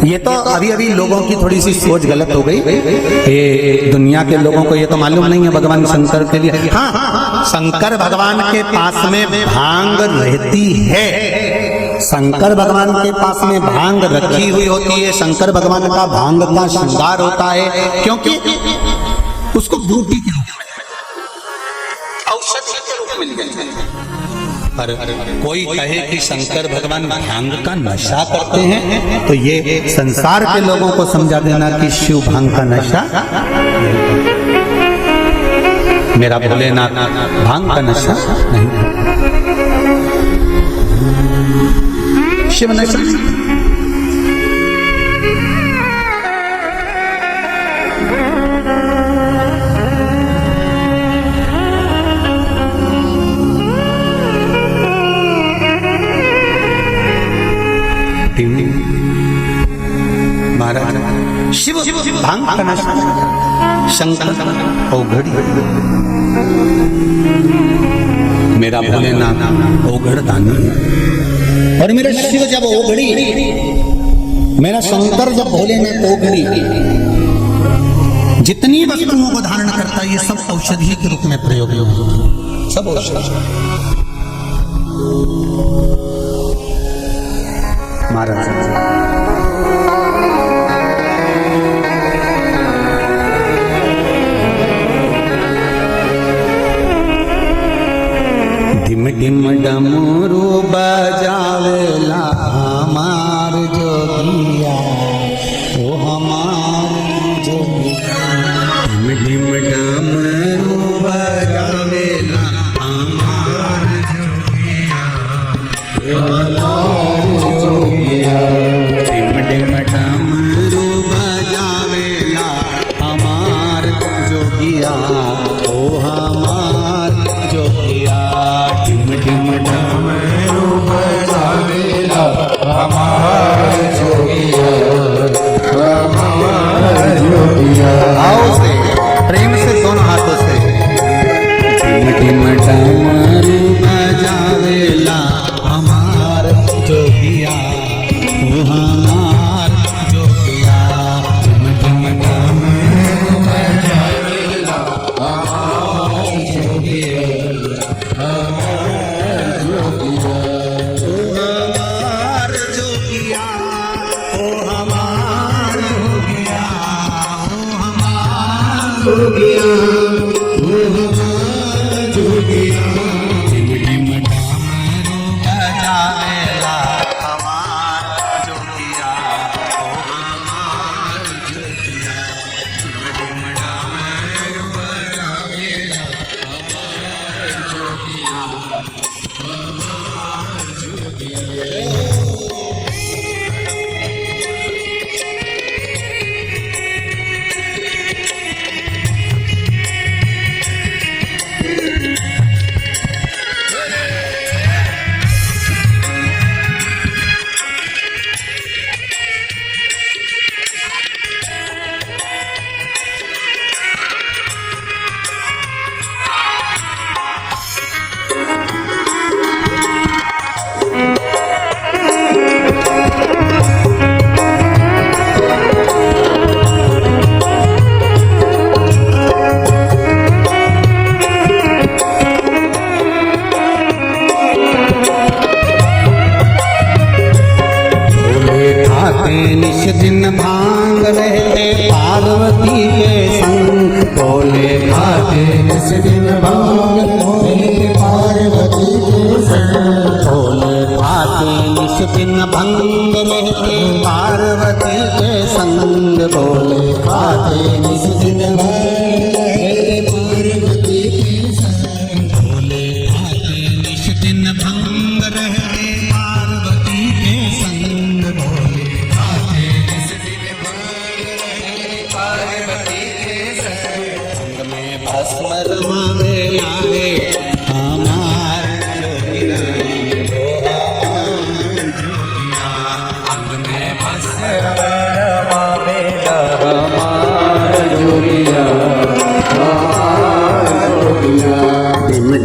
ये तो अभी अभी लोगों की थोड़ी सी सोच गलत हो गई। ये दुनिया के लोगों को ये तो मालूम नहीं है भगवान शंकर के लिए। हाँ, शंकर भगवान के पास में भांग रहती है, शंकर भगवान के पास में भांग रखी हुई होती है। शंकर भगवान का भांग का श्रृंगार होता है, क्योंकि उसको बूटी के रूप में, औषधि के रूप में मिल गई। पर कोई कहे कि शंकर भगवान भांग का नशा करते हैं, तो ये संसार के लोगों को समझा देना कि शिव भांग का नशा, मेरा भोलेनाथ भांग का नशा नहीं, शिव नशा। महाराज शिव भांग का नशा, शंकर औघड़ी, मेरा भोलेनाथ औघड़ दानी है। और मेरा शिव जब औघड़ी, मेरा शंकर जब भोलेनाथ औघड़ी, जितनी वस्तुओं को धारण करता है ये सब औषधि के रूप में प्रयोग होता, सब औषधि। महाराज ढिम ढिम डमरू बजावेला हमार जोगिया, ओ हमार जोगिया। ढिम ढिम डमरू बजावेला हमार जोगिया, ओ हमार जोगिया। ढिम ढिम डमरू बजावेला हमार जोगिया, ओ हमार जोगिया। ढिम ढिम डमरू बजावेला हमार जोगिया, हमार जोगिया। आओ से प्रेम से दोनों हाथों से। ढिम ढिम डमरू बजावेला हमार जोगिया, ओ हमार जोगिया। ढिम ढिम डमरू बजावेला हमार जोगिया, जोगिया।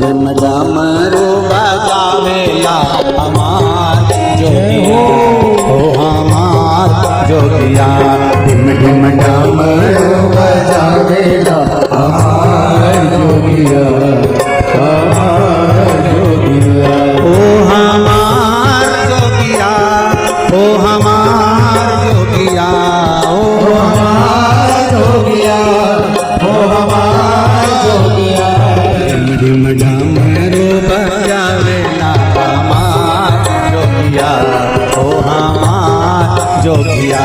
ढिम डमरू बजावेला हमार जोगिया ओ हमार जोगिया ढिम ढिम डमरू बजावेला हमार जोगिया हमार जोगिया ओ हमार जोगिया ओ हमार जोगिया ओ हमार जोगिया ओ हमार जोगिया ढिम ढिम डमरू बजावेला हमार जोगिया ओ हमार जोगिया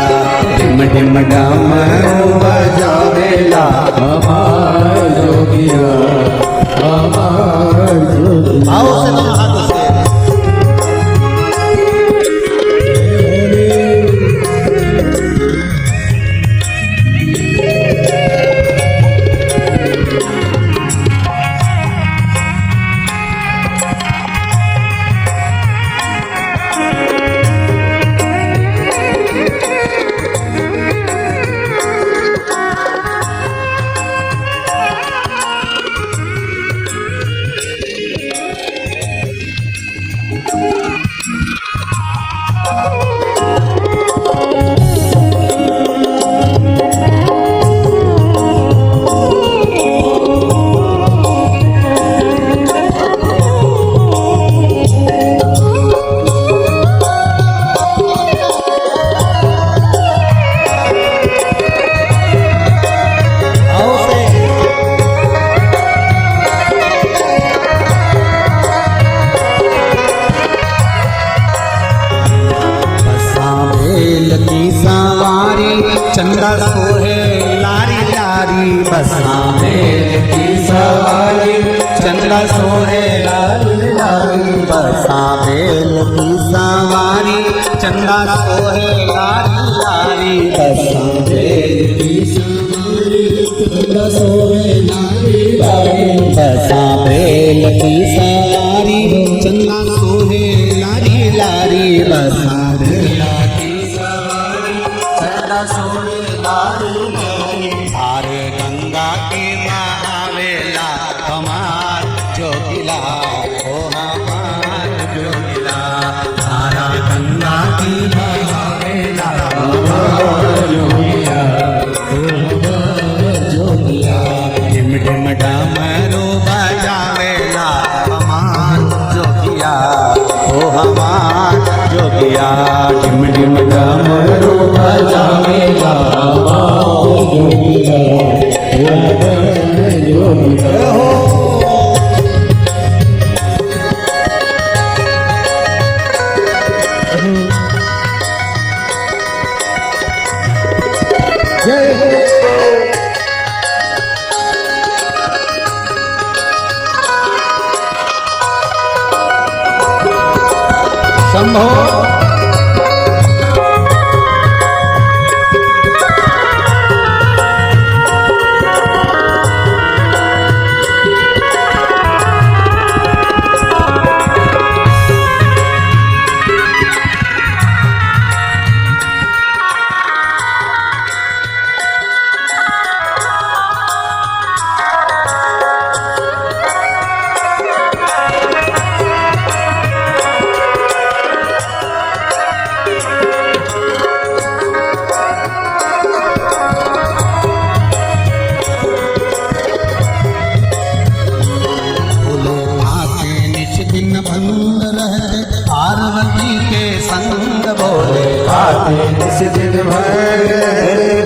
ढिम ढिम डमरू बजावेला हमार जोगिया हमार जोगिया आओ से दोनों हाथों से चंदा सोहे लारी लारी बसा मेल की सवारी चंदा सोहे लारी लारी बसा बेल की सवारी चंदा सोहे लारी लारी बसा मेल की सवारी चंदा सोहे लारी लारी बसा बेल की सवारी चंदा सोहे लारी लारी बसा बेला की सवारी चंदा सोहे लारी लारी धार गंगा के महावेला हमार जोगिला ओ हमार जोगिला धारा गंगा की महावेला हमार जोगिया हमार जोगिया ढिम ढिम डमरू बजावेला हमार जोगिया ओ हमार जोगिया ढिम ढिम डमरू बजावेला हमार जोगिया हमार जोगिया जय हो शंभो दिन भंग रहते पार्वती के संग बोले खाते इस दिन भर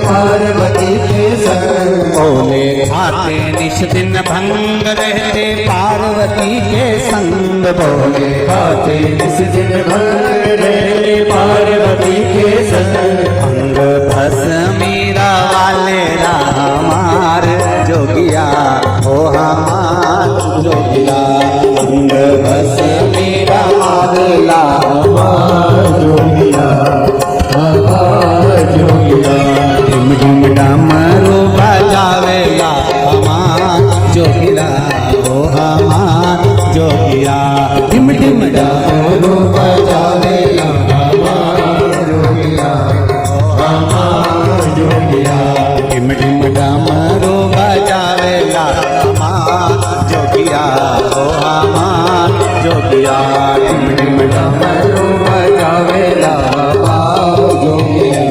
पार्वती के संग बोले खाते निश दिन भंग रहते पार्वती के संग बोले खाते इस दिन भर पार्वती के संग अंग भस मीरा वाले हमार जोगिया ओ हमार जोगिया अंग भस मीरा वाला हमार जोगिया हमार जोगिया ढिम ढिम डमरू बजावेला हमार जोगिया ओ हमार जोगिया ढिम ढिम डमरू बजावेला हमार जोगिया हमार जोगिया ढिम ढिम डमरू बजावेला हमार जोगिया हो हमार जोगिया। टिम टिम डमरू बजावेला बाबा जोगिया।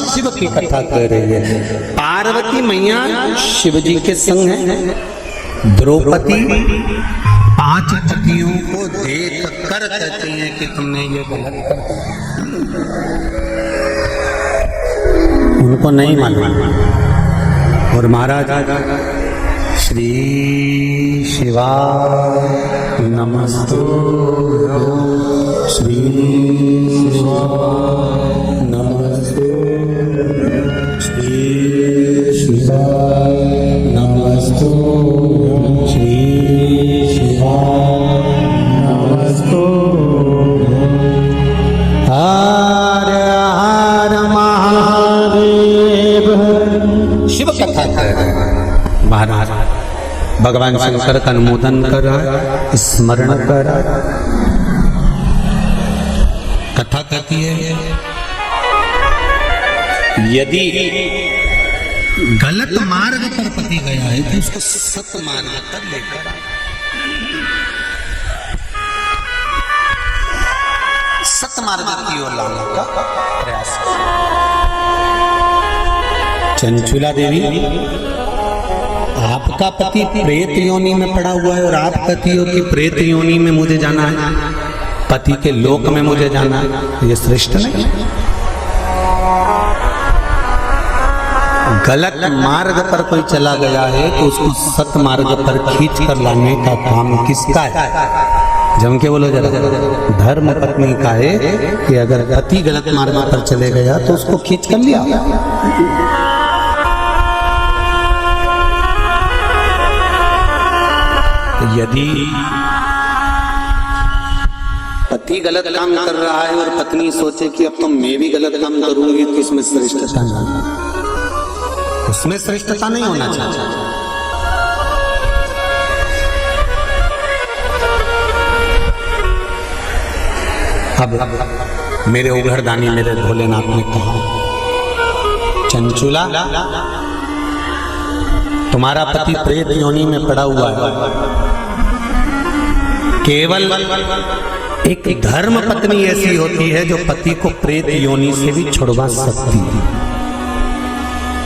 शिव की कथा कर रही है। पार्वती मैया शिव जी के संग है। द्रौपदी 5 पतियों को देख कर कहती है कि तुमने ये गलत कर दिया। उनको नहीं मालूम। और महाराज श्री शिवा नमस्तु श्री शिवा नमस्तु श्री शिवा नमस्तु श्री शिवा नमस्तु। हर हर महादेव। शिव कथा महाराज भगवान शंकर का अनुमोदन कर रहा है, स्मरण कर रहा है। कथा कहती है यदि गलत मार्ग पर पति गया है तो उसको सत मार्ग पर लेकर सत मार्ग की ओर लाने का प्रयास। चंचुला देवी, आपका पति प्रेत योनि में पड़ा हुआ है और आप कहती हो कि प्रेत योनि में मुझे जाना है, पति के लोक में मुझे जाना है। ये श्रेष्ठ नहीं। गलत मार्ग पर कोई चला गया है तो उसको सत मार्ग पर खींच कर लाने का काम किसका है? जम के बोलो जरा। धर्म पत्नी का है कि अगर पति गलत मार्ग पर चले गया तो उसको खींच कर लिया। यदि पति गलत काम कर रहा है और पत्नी सोचे कि अब तो मैं भी गलत काम करूंगी तो इसमें श्रेष्ठता नहीं, उसमें श्रेष्ठता नहीं होना चाहिए। अब मेरे उघरदानी मेरे भोलेनाथ ने कहा, चंचुला तुम्हारा पति प्रेत योनि में पड़ा हुआ है। केवल एक धर्म पत्नी ऐसी होती है जो पति को प्रेत योनि से भी छुड़वा सकती है।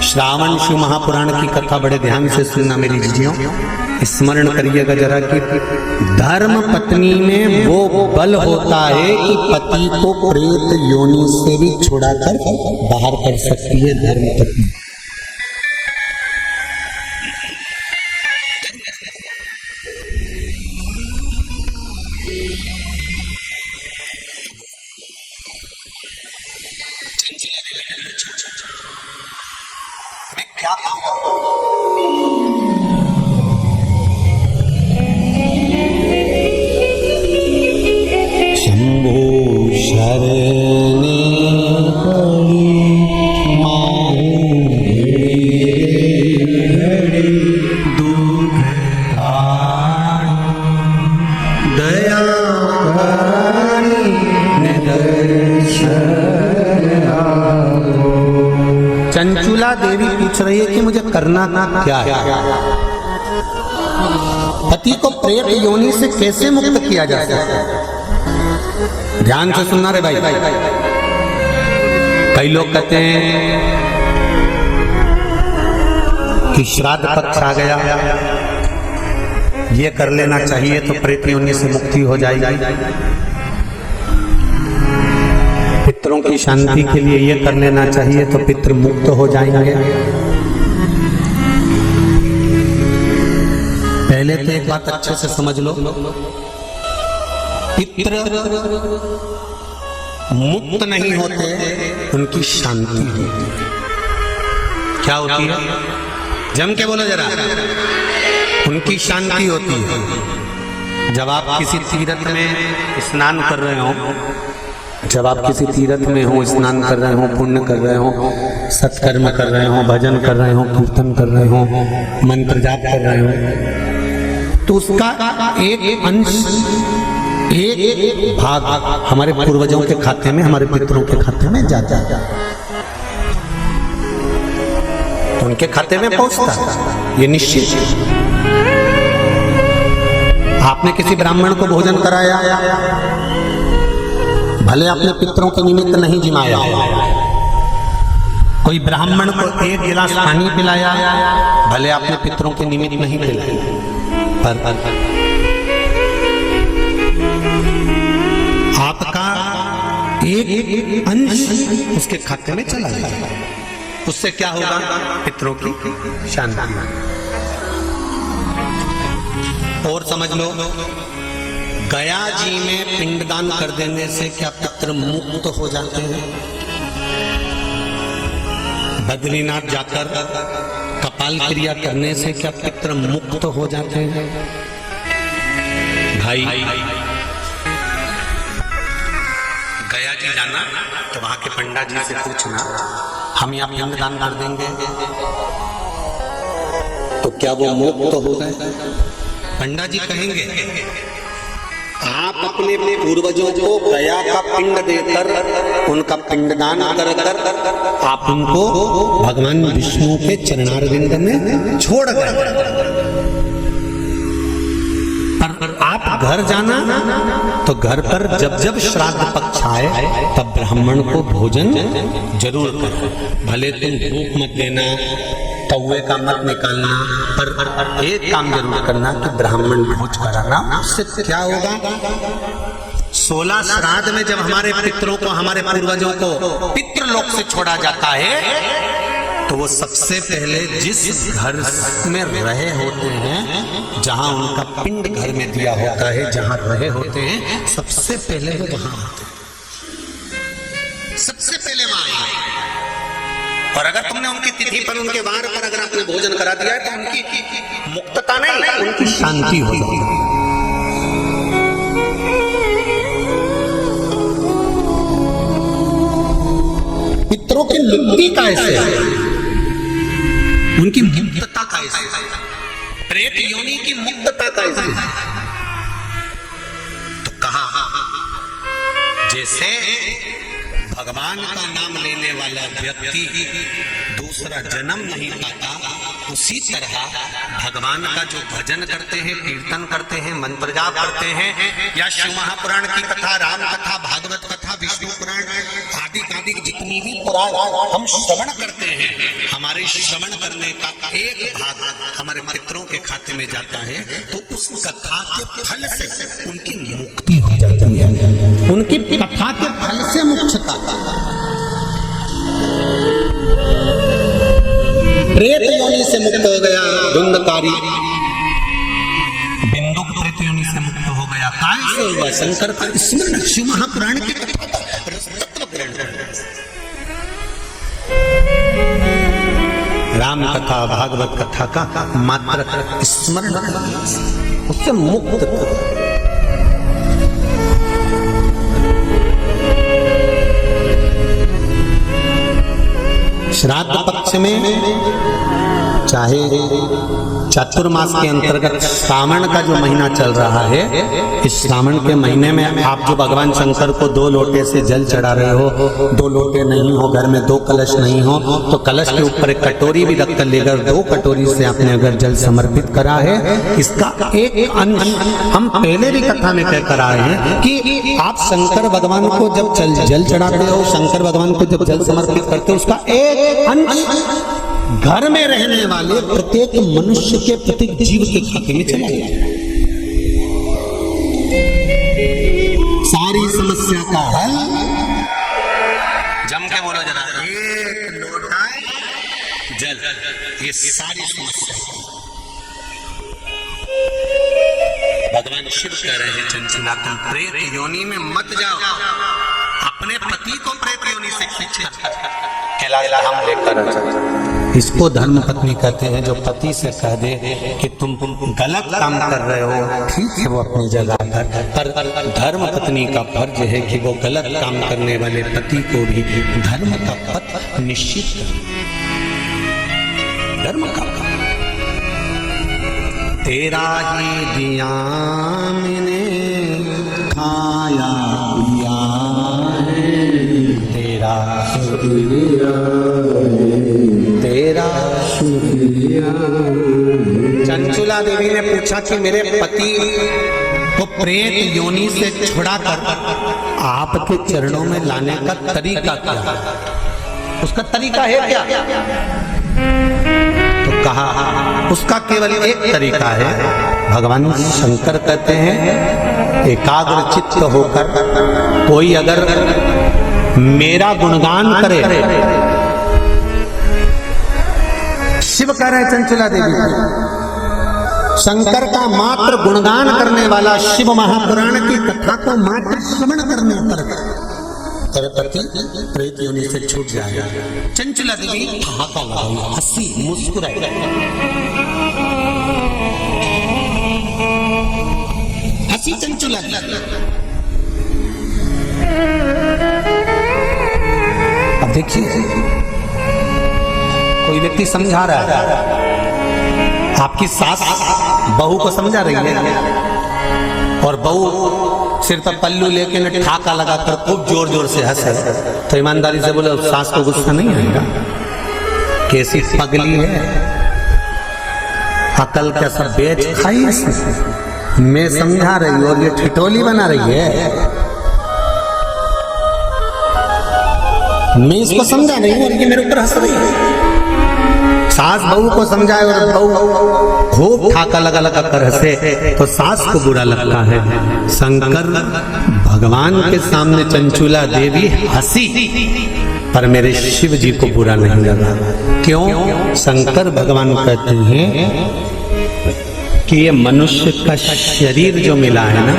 श्रावण शिव महापुराण की कथा बड़े ध्यान से सुनना मेरी जीजियों, स्मरण करिएगा जरा कि धर्म पत्नी में वो बल होता है कि पति को प्रेत योनि से भी छुड़ाकर बाहर कर सकती है धर्म पत्नी। क्या शंभो शरणे दया चंचुला देवी पूछ रही है कि मुझे करना क्या है? पति को प्रेत योनि से कैसे मुक्त किया जा सकता है? ध्यान से सुनना रे भाई। कई लोग कहते हैं कि श्राद्ध पक्ष आ गया, ये कर लेना चाहिए तो प्रेत योनि से मुक्ति हो जाएगी। पितरों की शांति के लिए ये कर लेना चाहिए तो पितृ मुक्त हो जाएंगे। पहले तो एक बात अच्छे से समझ लो, पितृ मुक्त नहीं होते, उनकी शांति होती है। क्या होती है? जम के बोलो जरा। उनकी शांति होती है। जब आप किसी तीर्थ में स्नान कर रहे हो, जब आप किसी तीर्थ में हो, स्नान कर रहे हो, पुण्य कर रहे हो, सत्कर्म कर रहे हो, भजन कर रहे हो, कीर्तन कर रहे हो, मंत्र जाप कर रहे हो, तो उसका एक अंश, एक भाग हमारे पूर्वजों के खाते में, हमारे पितरों के खाते में जाता है, उनके खाते में पहुंचता है, ये निश्चित है। आपने किसी ब्राह्मण को भोजन कराया, भले आपने पितरों के निमित्त नहीं जिमाया, कोई ब्राह्मण को एक गिलास पानी पिलाया, भले आपने पितरों के निमित्त नहीं पिलाया, पर आपका एक अंश उसके खाते में चला जाएगा। उससे क्या होगा? पितरों की शांति। और समझ लो, गया जी में पिंडदान कर देने से क्या पितृ मुक्त हो जाते हैं? बद्रीनाथ जाकर कपाल क्रिया करने से क्या पितृ मुक्त हो जाते हैं? भाई, गया जी जाना तो वहां के पंडा जी से पूछना, हम यहाँ पिंडदान कर देंगे तो क्या वो मुक्त हो गए? पंडा जी कहेंगे, आप अपने पूर्वजों को गया का पिंड देकर, उनका पिंडदान कर कर आप उनको भगवान विष्णु के चरणारविंद में छोड़ गए। पर आप घर जाना तो घर पर जब जब श्राद्ध पक्ष आए तब ब्राह्मण को भोजन जरूर करें। भले तुम भूख मत देना, तवे का मत निकालना, पर एक काम जरूर करना कि ब्राह्मण भोज कराना। उससे क्या होगा? 16 श्राद्ध में जब हमारे पितरों को, हमारे पूर्वजों को पितृलोक से छोड़ा जाता है तो वो सबसे पहले जिस घर में रहे होते हैं, जहां उनका पिंड घर में दिया होता है, जहां रहे होते हैं, सबसे पहले वो वहां आते हैं, सबसे पहले वहां आए। और अगर तुमने उनकी तिथि पर, उनके वार पर अगर आपने भोजन करा दिया है तो उनकी मुक्तता नहीं, उनकी शांति हो जाएगी। पितरों की मुक्ति कैसे है? उनकी मुक्तता कैसे है? प्रेत योनि की मुक्तता कैसे है? तो कहा, जैसे भगवान का नाम लेने वाला व्यक्ति दूसरा जन्म नहीं पाता, उसी तरह भगवान का जो भजन करते हैं, कीर्तन करते हैं, मंत्र जाप करते हैं, या शिव महापुराण की कथा, राम कथा, भागवत कथा, विष्णु पुराण आदि आदि जितनी भी पुराण हम श्रवण करते हैं, हमारे श्रवण करने का एक भाग हमारे पितरों के खाते में जाता है, तो उस कथा के फल से उनकी मुक्ति हो जाती है, उनकी कथा के फल से मुक्तता। प्रेत योनि से मुक्त हो गया धुंधकारी, बिंदु प्रेत योनि से मुक्त हो गया। काय से हुआ? शंकर का स्मरण, शिव महापुराण की कथा, राम कथा, भागवत कथा का मात्र स्मरण, उससे मुक्त। श्राद्ध पक्ष में, चाहे चातुर्मास के अंतर्गत श्रावण का जो महीना चल रहा है, इस श्रावण के महीने में आप जो भगवान शंकर को 2 लोटे से जल चढ़ा रहे हो, 2 लोटे नहीं हो, घर में 2 कलश नहीं हो, तो कलश के ऊपर एक कटोरी भी रखकर लेकर 2 कटोरी से आपने अगर जल समर्पित करा है, इसका एक अंश हम पहले भी कथा में कह कर आए हैं कि आप शंकर भगवान को जब जल चढ़ाते हो, शंकर भगवान को जब जल समर्पित करते हो, उसका एक अंश घर में रहने वाले प्रत्येक मनुष्य के, प्रत्येक जीव के खाते में चला जाए। सारी समस्या का हल, जम के बोलो जरा, एक लोटा जल, ये सारी समस्या। भगवान शिव कह रहे हैं, चंचला तुम प्रेत योनि में मत जाओ, अपने पति को प्रेत योनि से खींच कर हम लेकर इसको धर्म पत्नी कहते हैं। जो पति से कह दे कि तुम गलत काम कर रहे हो, ठीक है वो अपनी जगह पर धर्म पत्नी का फर्ज है कि वो गलत काम करने वाले पति को भी धर्म का पथ निश्चित करे। धर्म का काम तेरा ही दिया मैंने खाया पिया तेरा तेरा शुक्रिया। चंचुला देवी ने पूछा कि मेरे पति को प्रेत योनि से छुड़ाकर आपके चरणों में लाने का तरीका क्या है? उसका तरीका है क्या? तो कहा उसका केवल एक तरीका है। भगवान शंकर कहते हैं एकाग्र चित्त होकर कोई अगर मेरा गुणगान करे, शिव कह रहे चंचुला देवी शंकर का मात्र गुणगान करने वाला शिव महापुराण की कथा को मात्र श्रवण करने पर पति प्रेत योनि से छूट जाएगा। चंचुला देवी ठहाका लगाई, हंसी, मुस्कुराई। हंसी चंचुला अब देखिए कोई व्यक्ति समझा रहा है, आपकी सास बहू को समझा रही है और बहू सिर पर पल्लू लेके न ठाका लगाकर खूब जोर जोर से हंसे, तो ईमानदारी से बोले सास को गुस्सा नहीं आएगा? कैसी पगली है, अकल का सब बेच खाई इसने। मैं समझा रही हूँ और ये ठिठोली बना रही है। मैं इसको समझा नहीं हूँ और ये मेरे ऊपर हंस रही है। सास बहू को समझाए और बहू खूब ठाका लगा लगा कर हंसे तो सास को बुरा लगता है। शंकर भगवान के सामने चंचुला देवी हंसी पर मेरे शिव जी को बुरा नहीं लगा। क्यों? शंकर भगवान कहते हैं कि ये मनुष्य का शरीर जो मिला है ना,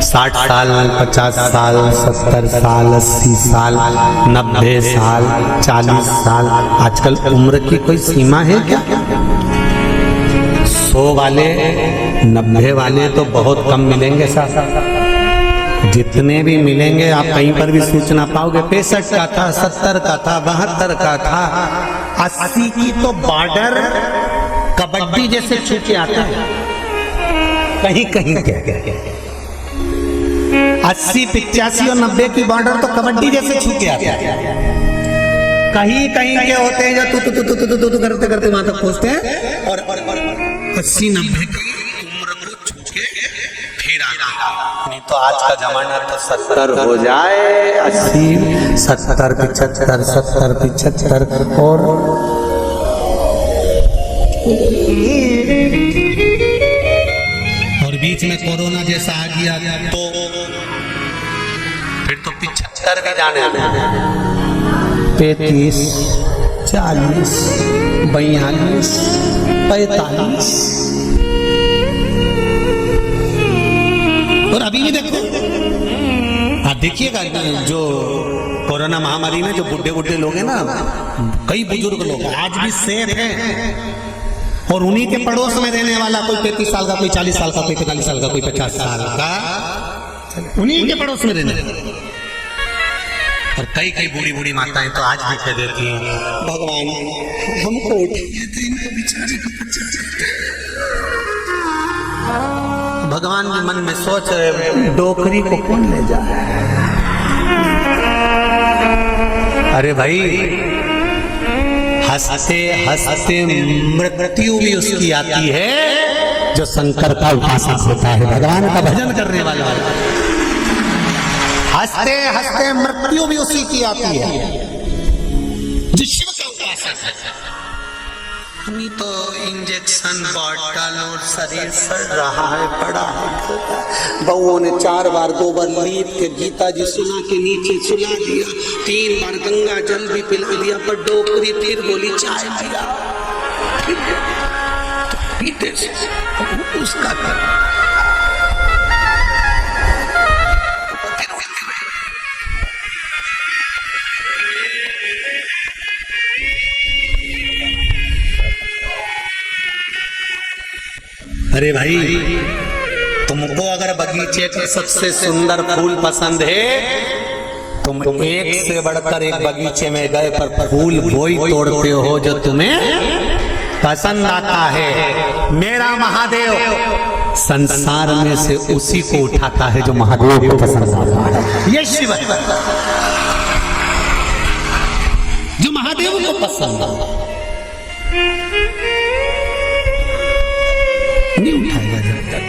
60 साल 50 साल 70 साल 80 साल 90 साल 40 साल, आजकल उम्र की कोई सीमा है क्या? 100 वाले 90 वाले तो बहुत कम मिलेंगे साहब। जितने भी मिलेंगे आप कहीं पर भी सूचना पाओगे 65 का था, 70 का था, 72 का था, 80 की तो बॉर्डर कबड्डी जैसे छूटे आता है कहीं कहीं। क्या 80 85 और 90 की बॉर्डर तो कबड्डी जैसे छूटे आते हैं। कहीं कहीं के होते हैं जो तू करते करते वहां तक पहुंचते हैं और 80 90 की उम्र को छू के फिर आता। नहीं तो आज का जमाना तो 70 हो जाए, 80 70 75 70 75 और बीच में कोरोना जैसा आ गया तो फिर तो 75 भी जाने 35 40 42 45 और अभी भी देखो आप देखिएगा जो कोरोना महामारी में जो बुढ़े बुढ़े लोग हैं ना, कई बुजुर्ग लोग आज भी सेफ हैं और उन्हीं के पड़ोस में रहने वाला कोई 35 साल का, कोई 40 साल का, कोई 45 साल का, कोई 50 साल का, उन्हीं के पड़ोस में रहने वाला। और कई कई बूढ़ी बूढ़ी माताएं तो आज भी कह देती हैं भगवान हमको उठाइए तो इनको बेचारे को भगवान भी मन में सोच रहे डोकरी को कौन ले जाए। अरे भाई हंसते हंसते मृत्यु भी उसकी आती है जो शंकर का उपासक होता है, भगवान का भजन करने वाला। हंसते हंसते मृत्यु भी उसी की आती है जो शिव का उपासक है। नहीं तो इंजेक्शन बॉटल और शरीर सड़ रहा है, पड़ा है। बउओं ने 4 बार 2 बार लीप के गीता जी सुना के नीचे सुला दिया, 3 बार गंगा जल भी पिला दिया, पर डोकरी फिर बोली चाय पिला, पीते से उसका अरे भाई, तुमको अगर बगीचे के सबसे सुंदर फूल पसंद है, तुम एक से बढ़कर एक बगीचे में गए पर फूल वही तोड़ते हो जो तुम्हें पसंद आता है। मेरा महादेव संसार में से उसी को उठाता है जो महादेव को पसंद आता है। ये शिव है जो महादेव को पसंद आता है, नहीं उठाएगा जब तक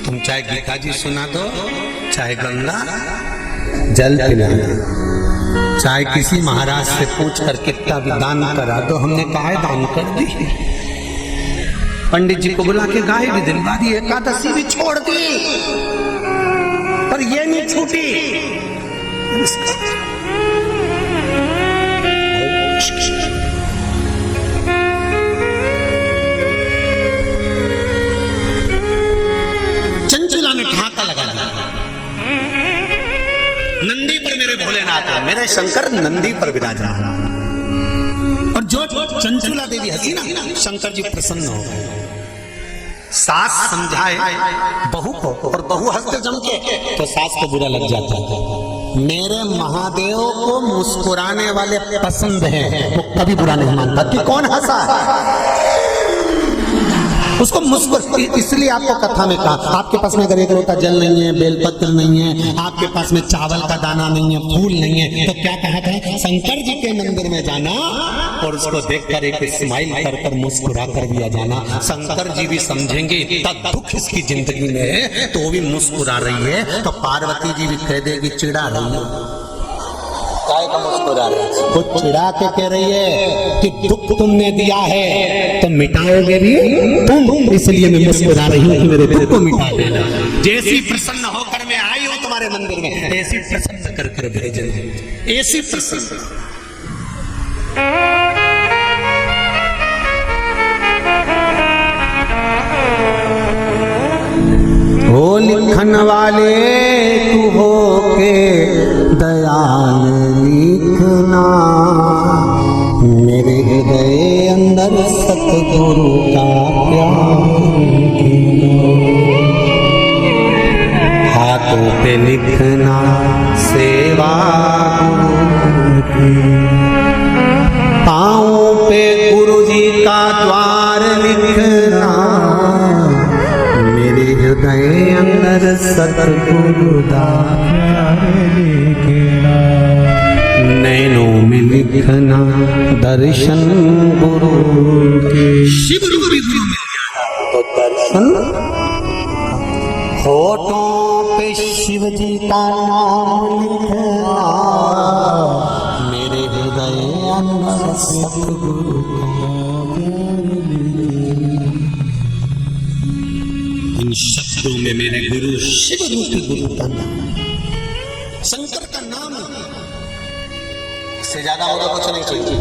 तुम चाहे गीता जी सुना दो, चाहे गंगा जल पिलाना, चाहे किसी महाराज से पूछ कर कितना भी दान करा दो। हमने कहा दान कर दी, पंडित जी को बुला के गाय भी दिलवा दी, एकादशी भी छोड़ दी, पर ये नहीं छूटी। चंचुला ने ठाका लगा दिया नंदी पर। मेरे भोलेनाथ है, मेरे शंकर नंदी पर विराजमान। और जो चंचुला देवी हंसी ना, शंकर जी प्रसन्न हो गए। सास समझाए बहू को और बहू हंसते जमके तो सास को बुरा लग जाता है। मेरे महादेव को मुस्कुराने वाले पसंद हैं, वो कभी बुरा नहीं मानता कि कौन हंसा उसको मुस्कुरा। इसलिए आपको कथा में कहा, आपके पास में अगर एक लोटा जल नहीं है, बेलपत्र नहीं है, आपके पास में चावल का दाना नहीं है, फूल नहीं है, तो क्या कहा था? शंकर जी के मंदिर में जाना और उसको देखकर एक स्माइल कर कर मुस्कुरा कर दिया जाना। शंकर जी भी समझेंगे इतना दुख इसकी जिंदगी में है तो वो भी मुस्कुरा रही है, तो पार्वती जी भी कह देगी चिढ़ा रही है। मुस्कुरा रही है, वो चिढ़ा के कह रही है कि दुख तुमने दिया है तो मिटाओगे भी तुम, इसलिए मैं मुस्कुरा रही हूँ कि मेरे दुख को मिटा देना। जैसी प्रसन्न होकर मैं आई हूँ तुम्हारे मंदिर में, ऐसी प्रसन्न कर कर भेजेंगे, ऐसी प्रसन्न। ओ लिखन वाले तू हो के दयाल लिखना, मेरे हृदय अंदर सतगुरु का प्यार, हाथों पे लिखना सेवा गुरु की, पाँवों पे गुरु जी का द्वार लिखना, मेरे हृदय अंदर सतगुरु का प्यार लिखना, नैनों में लिखना दर्शन गुरु के। शिव रूप भी गुरु मिल गया तो दर्शन, होठों पे शिव जी का नाम लिखना, मेरे हृदय अंदर सतगुरु का प्यार लिखना। इन शब्दों में मेरे गुरु शिव रूपी गुरु का नाम, शंकर का नाम, इससे ज्यादा मुझे कुछ नहीं चाहिए,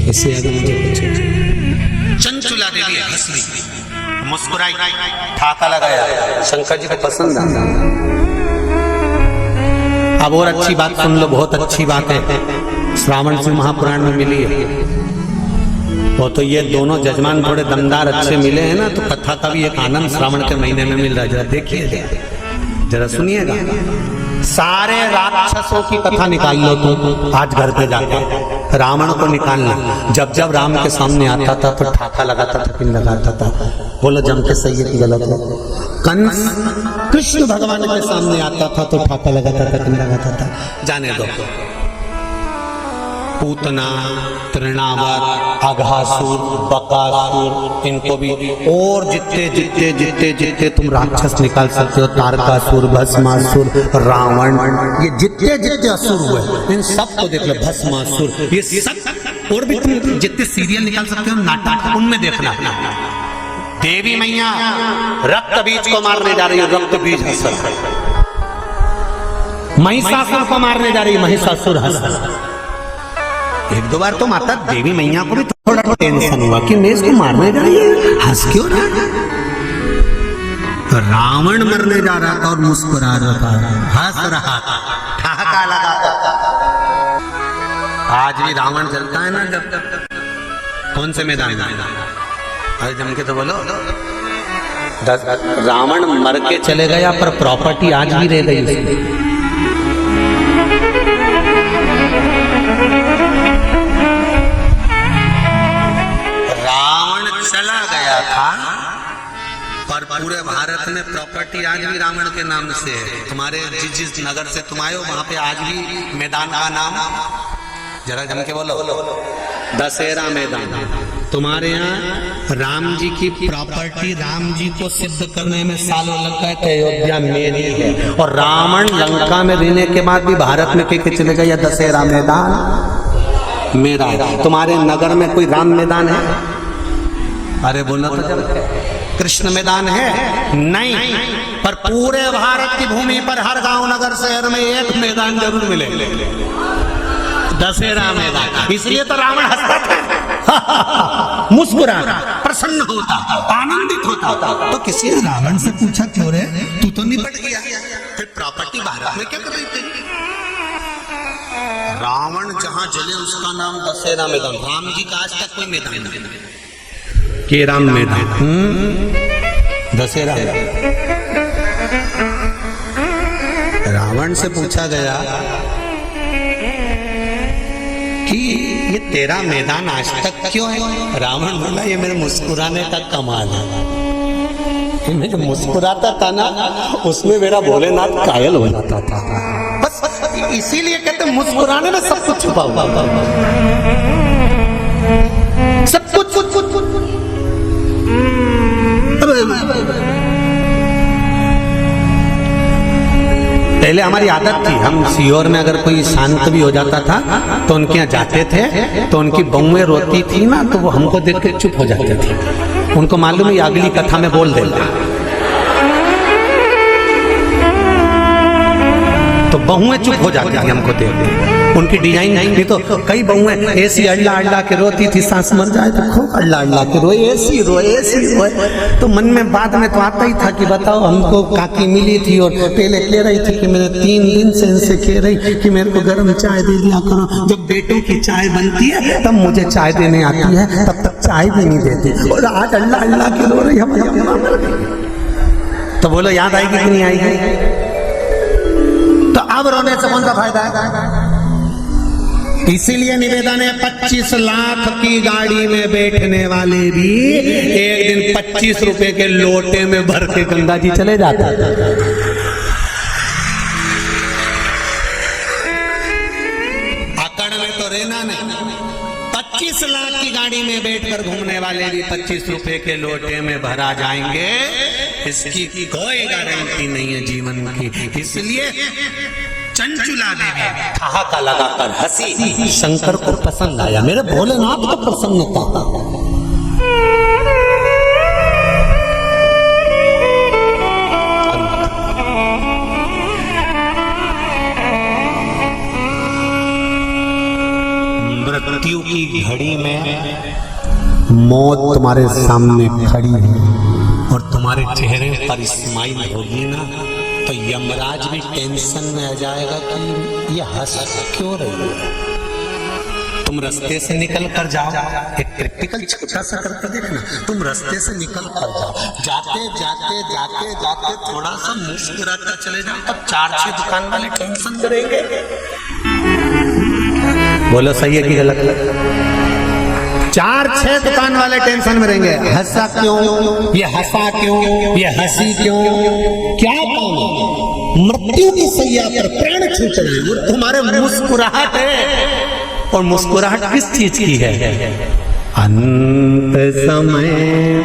इससे ज्यादा मुझे कुछ नहीं चाहिए। चंचुला देवी हंस ली, मुस्कुराई, ठाका लगाया, शंकर जी को पसंद आया। अब और अच्छी बात सुन लो, बहुत अच्छी बात है, श्रावण शिव महापुराण में मिली है। वो तो ये दोनों जजमान थोड़े दमदार अच्छे मिले हैं ना, तो कथा का भी एक आनंद श्रावण के महीने में मिल रहा है। जरा देखिए, जरा सुनिएगा। सारे राक्षसों की कथा निकाल लो तुम आज घर पे जाकर, रावण को निकालना। जब जब राम के सामने आता था तो ठाका लगाता था कि लगाता था, बोलो जम के सही है कि गलत है। कंस कृष्ण भगवान के सामने आता था तो ठाका लगाता था कि लगाता था, जाने दो। पूतना, तृणावर, अघासुर, बकासुर, इनको भी, और जितने जितने जितने जितने तुम राक्षस निकाल सकते हो, तारकासुर, भस्मासुर, रावण, ये जितने जितने असुर हुए इन सब को देख लो। भस्मासुर, ये सब, और भी तुम जितने सीरियल निकाल सकते हो नाटक, उनमें देखना। देवी मैया रक्त बीज को मारने जा रही है, रक्त बीज असुर। महिषासुर को मारने जा रही है, महिषासुर असुर। एक दो बार तो माता देवी मैया को भी थोड़ा टेंशन हुआ कि मैं इसको मारने जा रही है, हंस क्यों रहा है? तो रावण मरने जा रहा था और मुस्कुरा रहा था, हंस रहा था, ठहाका लगा था। आज भी रावण जलता है ना, जब कौन से मैदान में? अरे जम के तो बोलो। रावण मर के चले गया पर प्रॉपर्टी आज भी रह गई उसकी। रावण चला गया था पर पूरे भारत में प्रॉपर्टी आज भी रावण के नाम से है। तुम्हारे जिस नगर से तुम आए हो वहां पे आज भी मैदान का नाम, जरा जम के बोलो, दशहरा मैदान। तुम्हारे यहाँ राम जी की प्रॉपर्टी राम जी को सिद्ध करने में सालों लग गए थे। अयोध्या मेरी है और रावण लंका में रहने के बाद भी भारत में कह चले गए दशहरा मैदान मेरा है। तुम्हारे नगर में कोई राम मैदान है? अरे बोलो तो जब कृष्ण मैदान है नहीं, पर पूरे भारत की भूमि पर हर गांव नगर शहर में एक मैदान जरूर मिले, दशहरा मैदान। इसलिए तो रावण हंसता था, मुस्कुराता, प्रसन्न होता, आनंदित होता। तो किसी ने रावण से पूछा क्यों रे, तू तो निपट गया, फिर प्रॉपर्टी भारत में क्या कर रही थी? रावण जहां जले उसका नाम दशहरा मैदान। राम जी का आज तक कोई मैदान नहीं के राम मैदान, दशहरा। रावण से पूछा गया कि ये तेरा मैदान आज तक क्यों है? रावण बोला ये मेरे मुस्कुराने का कमाल है। मैं जो मुस्कुराता था ना उसमें मेरा भोलेनाथ कायल हो जाता था। बस इसीलिए कहते मुस्कुराने में सब कुछ छुपा हुआ, सब कुछ। पहले हमारी आदत थी, हम सीहोर में अगर कोई शांत भी हो जाता था तो उनके यहाँ जाते थे तो उनकी बहुएं रोती थी ना तो वो हमको देख के चुप हो जाते थे। उनको मालूम है अगली कथा में बोल देगा, तो बहुएं चुप हो जाती थी हमको देख के। उनकी डिजाइन नहीं तो कई बहुएं ऐसी अल्लाह अल्लाह के रोती थी, सांस मर जाए तो खूब अल्लाह अल्लाह के रोए, ऐसी रोए। तो मन में बाद में तो आता ही था कि बताओ, हमको काकी मिली थी और पहले कह रही थी कि मैंने 3 दिन से इनसे कह रही कि मेरे को गर्म चाय दे दिया करो। जब बेटों की चाय बनती है तब मुझे चाय देने आती है, तब तक चाय भी नहीं देती। और आज अल्लाह अल्लाह के रो रही तो बोलो याद आएगी कि नहीं आएगी? तो अब रोने से कौन सा फायदा है? इसीलिए निवेदन है 25 लाख की गाड़ी में बैठने वाले भी एक दिन 25 रुपए के लोटे में भर के गंगा जी चले जाते हैं। अकड़ में तो रहना नहीं। 25 लाख की गाड़ी में बैठकर घूमने वाले भी 25 रुपए के लोटे में भरा जाएंगे, इसकी कोई गारंटी नहीं है जीवन की। इसलिए चंचुला देवी ठहाका लगाकर हंसी, शंकर को पसंद आया, मेरे भोलेनाथ को प्रसन्न था। मृत्यु की घड़ी में मौत तुम्हारे सामने खड़ी है और तुम्हारे चेहरे पर स्माइल होगी ना तो यमराज भी टेंशन में आ जाएगा कि ये हंस क्यों रही है। तुम रास्ते से निकल कर जाओ, एक प्रैक्टिकल छोटा सा करके देखना। तुम रास्ते से निकल कर जाओ, जाते जाते जाते जाते थोड़ा सा मुस्कुराता चले जाओ, तब 4-6 दुकान वाले टेंशन करेंगे। बोलो सही है कि गलत? 4-6 दुकान वाले टेंशन में रहेंगे, हंसा क्यों, ये हंसा क्यों, ये हंसी क्यों, क्या काम है? मृत्यु की सैया पर प्राण छूट रही है, तुम्हारे मुस्कुराहट है। और मुस्कुराहट किस चीज की है? अंत समय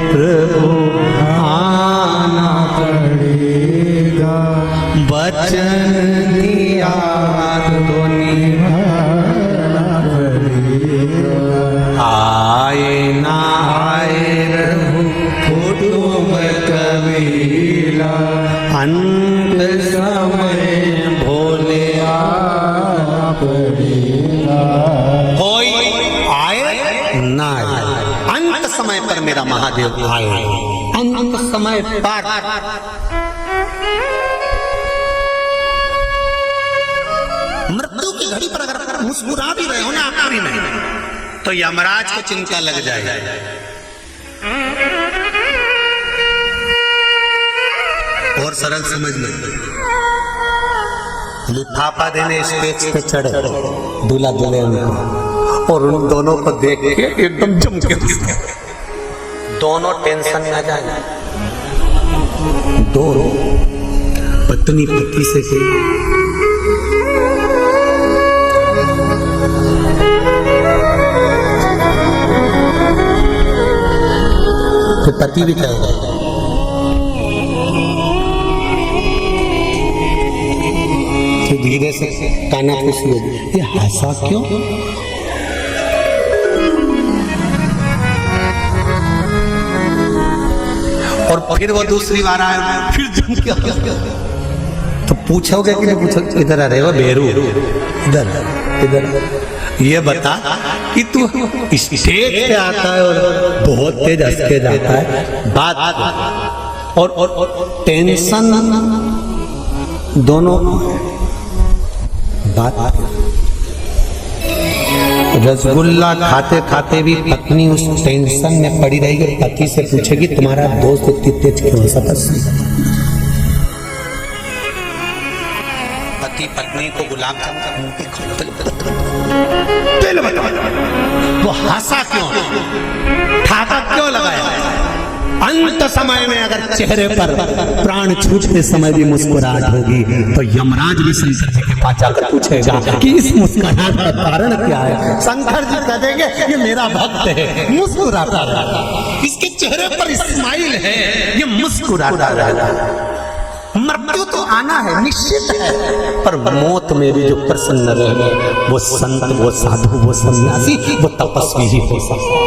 प्रभु आना पड़ेगा, वचन दिया तो निभाना पड़ेगा। आए ना आए रहू फोटो में कबीला, अंत समय भोले आना पड़ेगा। कोई आए ना आए, अंत समय पर मेरा महादेव आए, अंत समय पर। मृत्यु की घड़ी पर अगर मुस्कुरा भी रहे हो ना आखिरी में, तो यमराज को चिंता लग जाएगी। और सरल समझ लो, लिफाफा देने स्टेज पे चढ़े दूल्हा दुल्हन को, और उन दोनों को देख के एकदम जम के दोनों टेंशन में आ जाए। दो पत्नी पति से फिर पति भी कहेगा तो धीरे से काना पूछ लो, ये हंसा क्यों? और फिर वो दूसरी बार आए, फिर जम क्या तो पूछोगे कि नहीं पूछोगे? इधर आ रहे हो बेरू, इधर इधर ये बता कि तू स्टेज पे आता है और बहुत तेज हंस के जाता है, बात और टेंशन दोनों बात। रसगुल्ला खाते खाते भी पत्नी उस टेंशन में पड़ी रहेगी, पति से पूछेगी तुम्हारा दोस्त इतनी तेज क्यों हंसा? पति पत्नी को गुलाब जामुन वो हंसा क्यों, ठाका क्यों लगाया? अंत समय में अगर चेहरे पर प्राण छूटते समय भी मुस्कुराहट होगी तो यमराज भी शंकर जी के पास जाकर पूछेगा कि इस मुस्कुराहट का कारण क्या है? शंकर जी कह देंगे ये मेरा भक्त है, मुस्कुराता रहता, इसके चेहरे पर स्माइल है, ये मुस्कुराता रहता। मृत्यु तो आना है, निश्चित है, पर मौत में भी जो प्रसन्न रहे वो संत, वो साधु, वो सन्यासी, वो तपस्वी ही हो सकता है।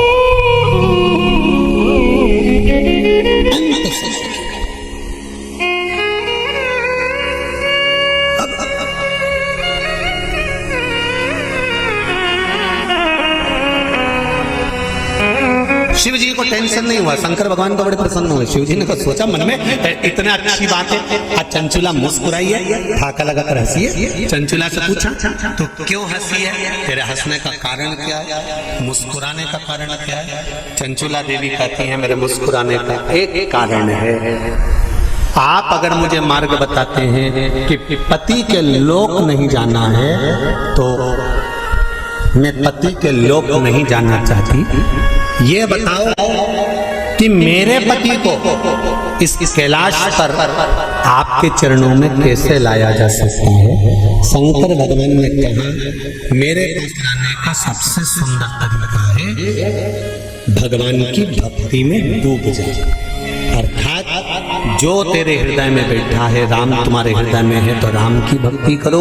शिव जी को टेंशन नहीं हुआ, शंकर भगवान को बड़े प्रसन्न हुए। शिव जी ने सोचा मन में इतना अच्छी बात है, आज चंचुला मुस्कुराई है, ठाका लगाकर हंसी है। चंचुला से पूछा तो क्यों हंसी है, तेरे हंसने का कारण क्या है, मुस्कुराने का कारण क्या है? चंचुला देवी कहती है मेरे मुस्कुराने का एक कारण है, आप अगर मुझे मार्ग बताते हैं कि पति के लोक नहीं जाना है तो मैं पति के लोक नहीं जाना चाहती। ये बताओ कि मेरे पति को इस कैलाश पर आपके चरणों में कैसे लाया जा सकता है? शंकर भगवान ने कहा मेरे पास लाने का सबसे सुंदर तरीका है भगवान की भक्ति में डूब जाए। अर्थात जो तेरे हृदय में बैठा है, राम तुम्हारे हृदय में है तो राम की भक्ति करो,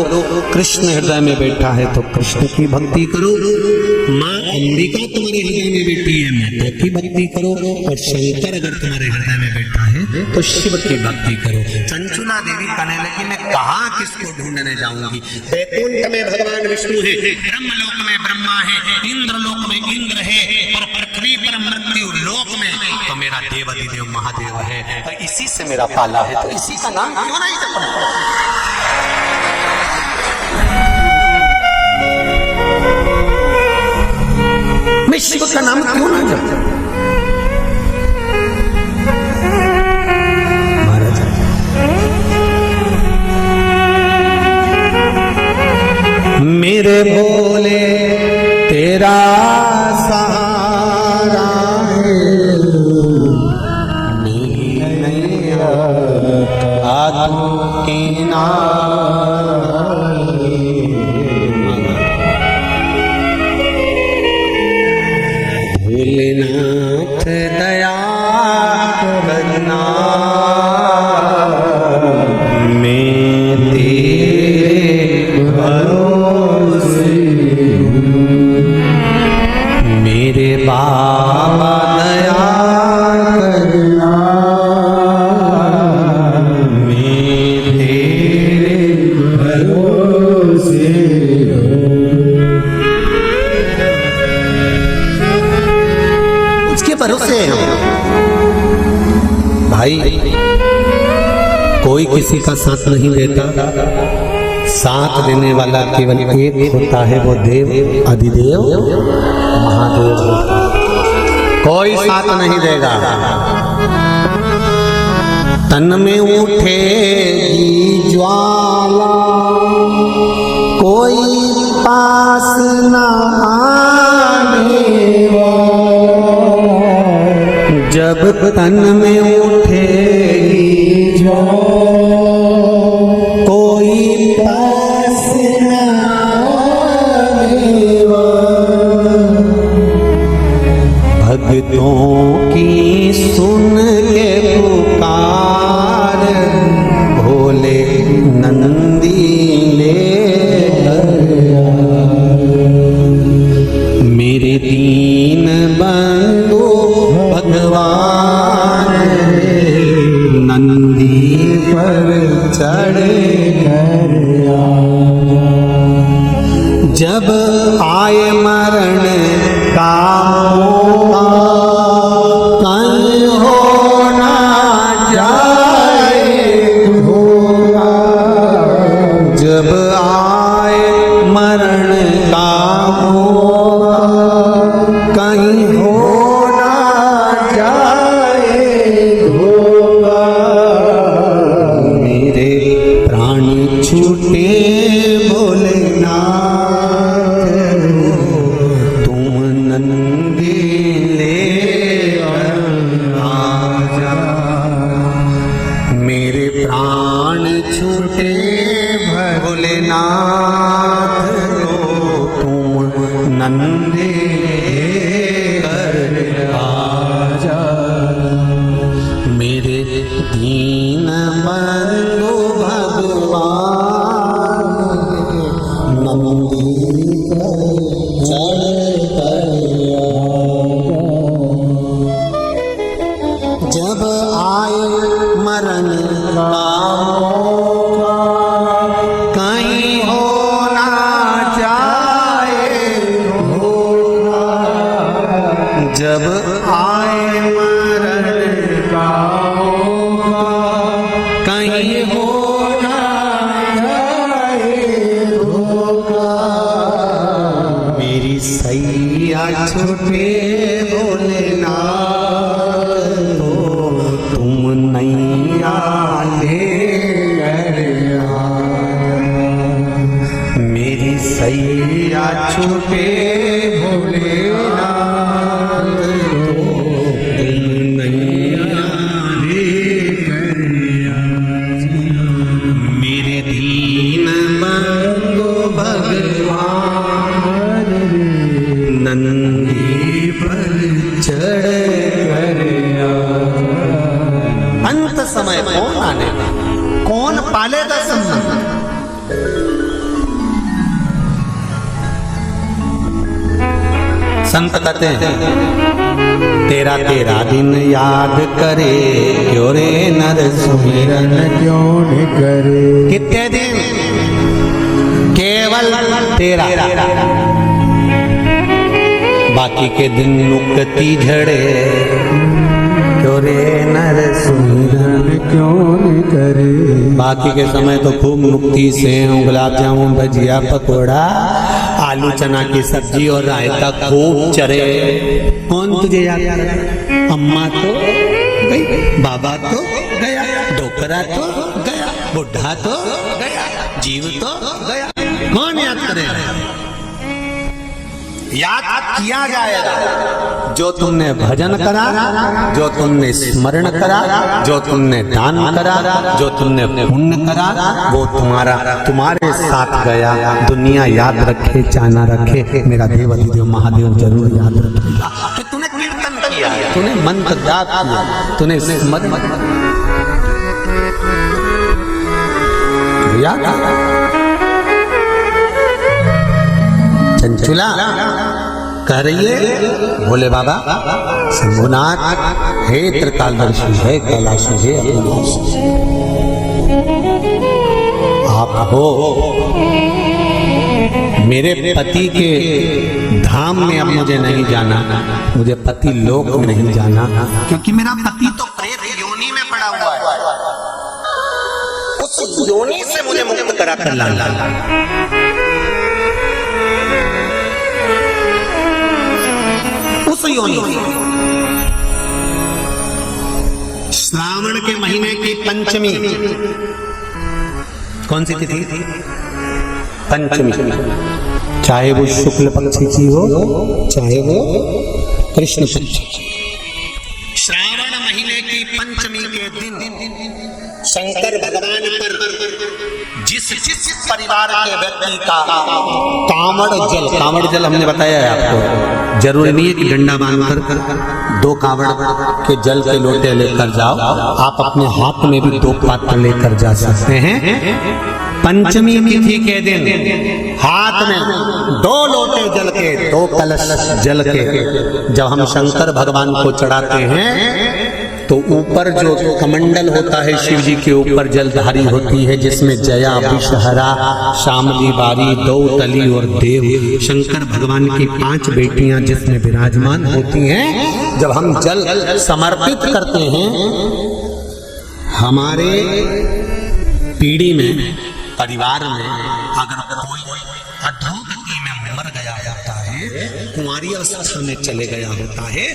कृष्ण हृदय में बैठा है तो कृष्ण की भक्ति करो, माँ अंबिका तुम्हारे हृदय में बैठी है माता की भक्ति करो, और शंकर अगर तुम्हारे हृदय में बैठा है तो शिव की भक्ति करो। चंचुला देवी कहने लगी मैं कहाँ किसको ढूंढने जाऊंगी? वैकुंठ में भगवान विष्णु है, ब्रह्मलोक में ब्रह्मा है, इंद्रलोक में इंद्र है, और पृथ्वी पर मृत्यु लोक में तो मेरा देवाधिदेव महादेव है, तो इसी से मेरा पाला है, तो इसी का नाम क्यों नहीं जपना? मैं शिव का नाम क्यों ना जपूं? महाराज मेरे भोले तेरा सहारा भोलेनाथ दया करना मैं तेरे भरोसे मेरे बाबा दया करना मैं तेरे भरोसे। भरोसे भाई कोई किसी का साथ नहीं देता, साथ देने वाला केवल एक होता है, वो देव अधिदेव महादेव होता है। कोई साथ नहीं देगा। तन में उठेगी ज्वाला, कोई पास न आनेगा। जब तन में उठेगी ज्वाला, कोई पास न आनेगा। भक्तों की सुन के पुकार, भोले नंदी ले मेरे दीन बंधु भगवान, नंदी पर चढ़ कर जब आए मरण का मौका, कहीं हो ना जाए धोखा। जब आए मरण का मौका, कहीं हो ना जाए धोखा। मेरे प्राण छूटे भोलेनाथ, तुम नंदी ले आजा। मेरे प्राण छूटे भोलेनाथ, तुम नंदी कर आजा। मेरे दीन बंधु भगवान, नंदी पर चढ़ कर आजा। जब आए मरण का मौका, कहीं हो ना जाए धोखा। जब आए मरण का मौका, कहीं हो ना जाए धोखा। मेरी सैया छूटे भोलेनाथ, तुम नैया ले मेरी सैया छूटे भोलेनाथ, तुम नैया ले मेरे दीन बंधु भगवान, नंदी पर चढ़ कर अंत समय कौन आने, कौन पालेगा संबंध। संत कहते हैं तेरा तेरा दिन याद करे, क्यों रे नर सुमिरन क्यों न करे। कितने दिन? केवल तेरा, बाकी के दिन मुक्ति झड़े, क्यों रे नर सुमिरन क्यों न करे। बाकी के समय तो खूब मुक्ति से गुलाब जामुन भजिया पकोड़ा आलू चना की सब्जी और रायता खूब चरे। कौन तुझे याद करे? अम्मा तो गई, बाबा तो गया, डोकरा तो गया, बुढ़ा तो गया, जीव तो गया। कौन याद करेगा? याद किया जाएगा जो तुमने भजन करा, जो तुमने स्मरण करा, जो तुमने दान करा, जो तुमने पुण्य करा, वो तुम्हारे साथ गया। दुनिया याद रखे चाहे ना रखे, मेरा देव अधिदेव महादेव जरूर याद रखेगा कि तूने कीर्तन किया, तूने मंत्र जाप किया, तूने स्मरण याद। चंचुला कह रही है भोले बाबा शंभुनाथ, हे त्रिकालदर्शी, है कैलाशी, है अविनाशी, आप हो मेरे पति के धाम में। अब मुझे नहीं जाना, मुझे पति लोक में नहीं जाना, क्योंकि मेरा पति तो प्रेत योनि में पड़ा हुआ है। उस योनि से मुझे मुक्त करा कर लाना। उस योनि श्रावण के महीने की पंचमी, कौन सी तिथि? पंचमी, चाहे वो शुक्ल पक्ष की हो चाहे वो कृष्ण पक्ष की। श्रावण महीने की पंचमी के दिन शंकर भगवान पर जिस परिवार के व्यक्ति का कांवड़ जल हमने बताया है आपको, जरूरी नहीं है कि डंडा बांधकर 2 कांवड़ के जल के लोटे लेकर जाओ, आप अपने हाथ में भी 2 पात्र लेकर जा सकते हैं। पंचमी तिथि के दिन हाथ में 2 लोटे जल के, 2 कलश जल के जब हम शंकर भगवान को चढ़ाते हैं तो ऊपर जो कमंडल होता है शिव जी के ऊपर जलधारी होती है, जिसमें जया, विषहरा, शामली बारी, दौतली और देव, शंकर भगवान की 5 बेटियां जिसमें विराजमान होती हैं। जब हम जल समर्पित करते हैं, हमारे पीढ़ी में, परिवार में अगर कोई अधोगति में मर गया होता है, कुंवारी अवस्था में चले गया होता है,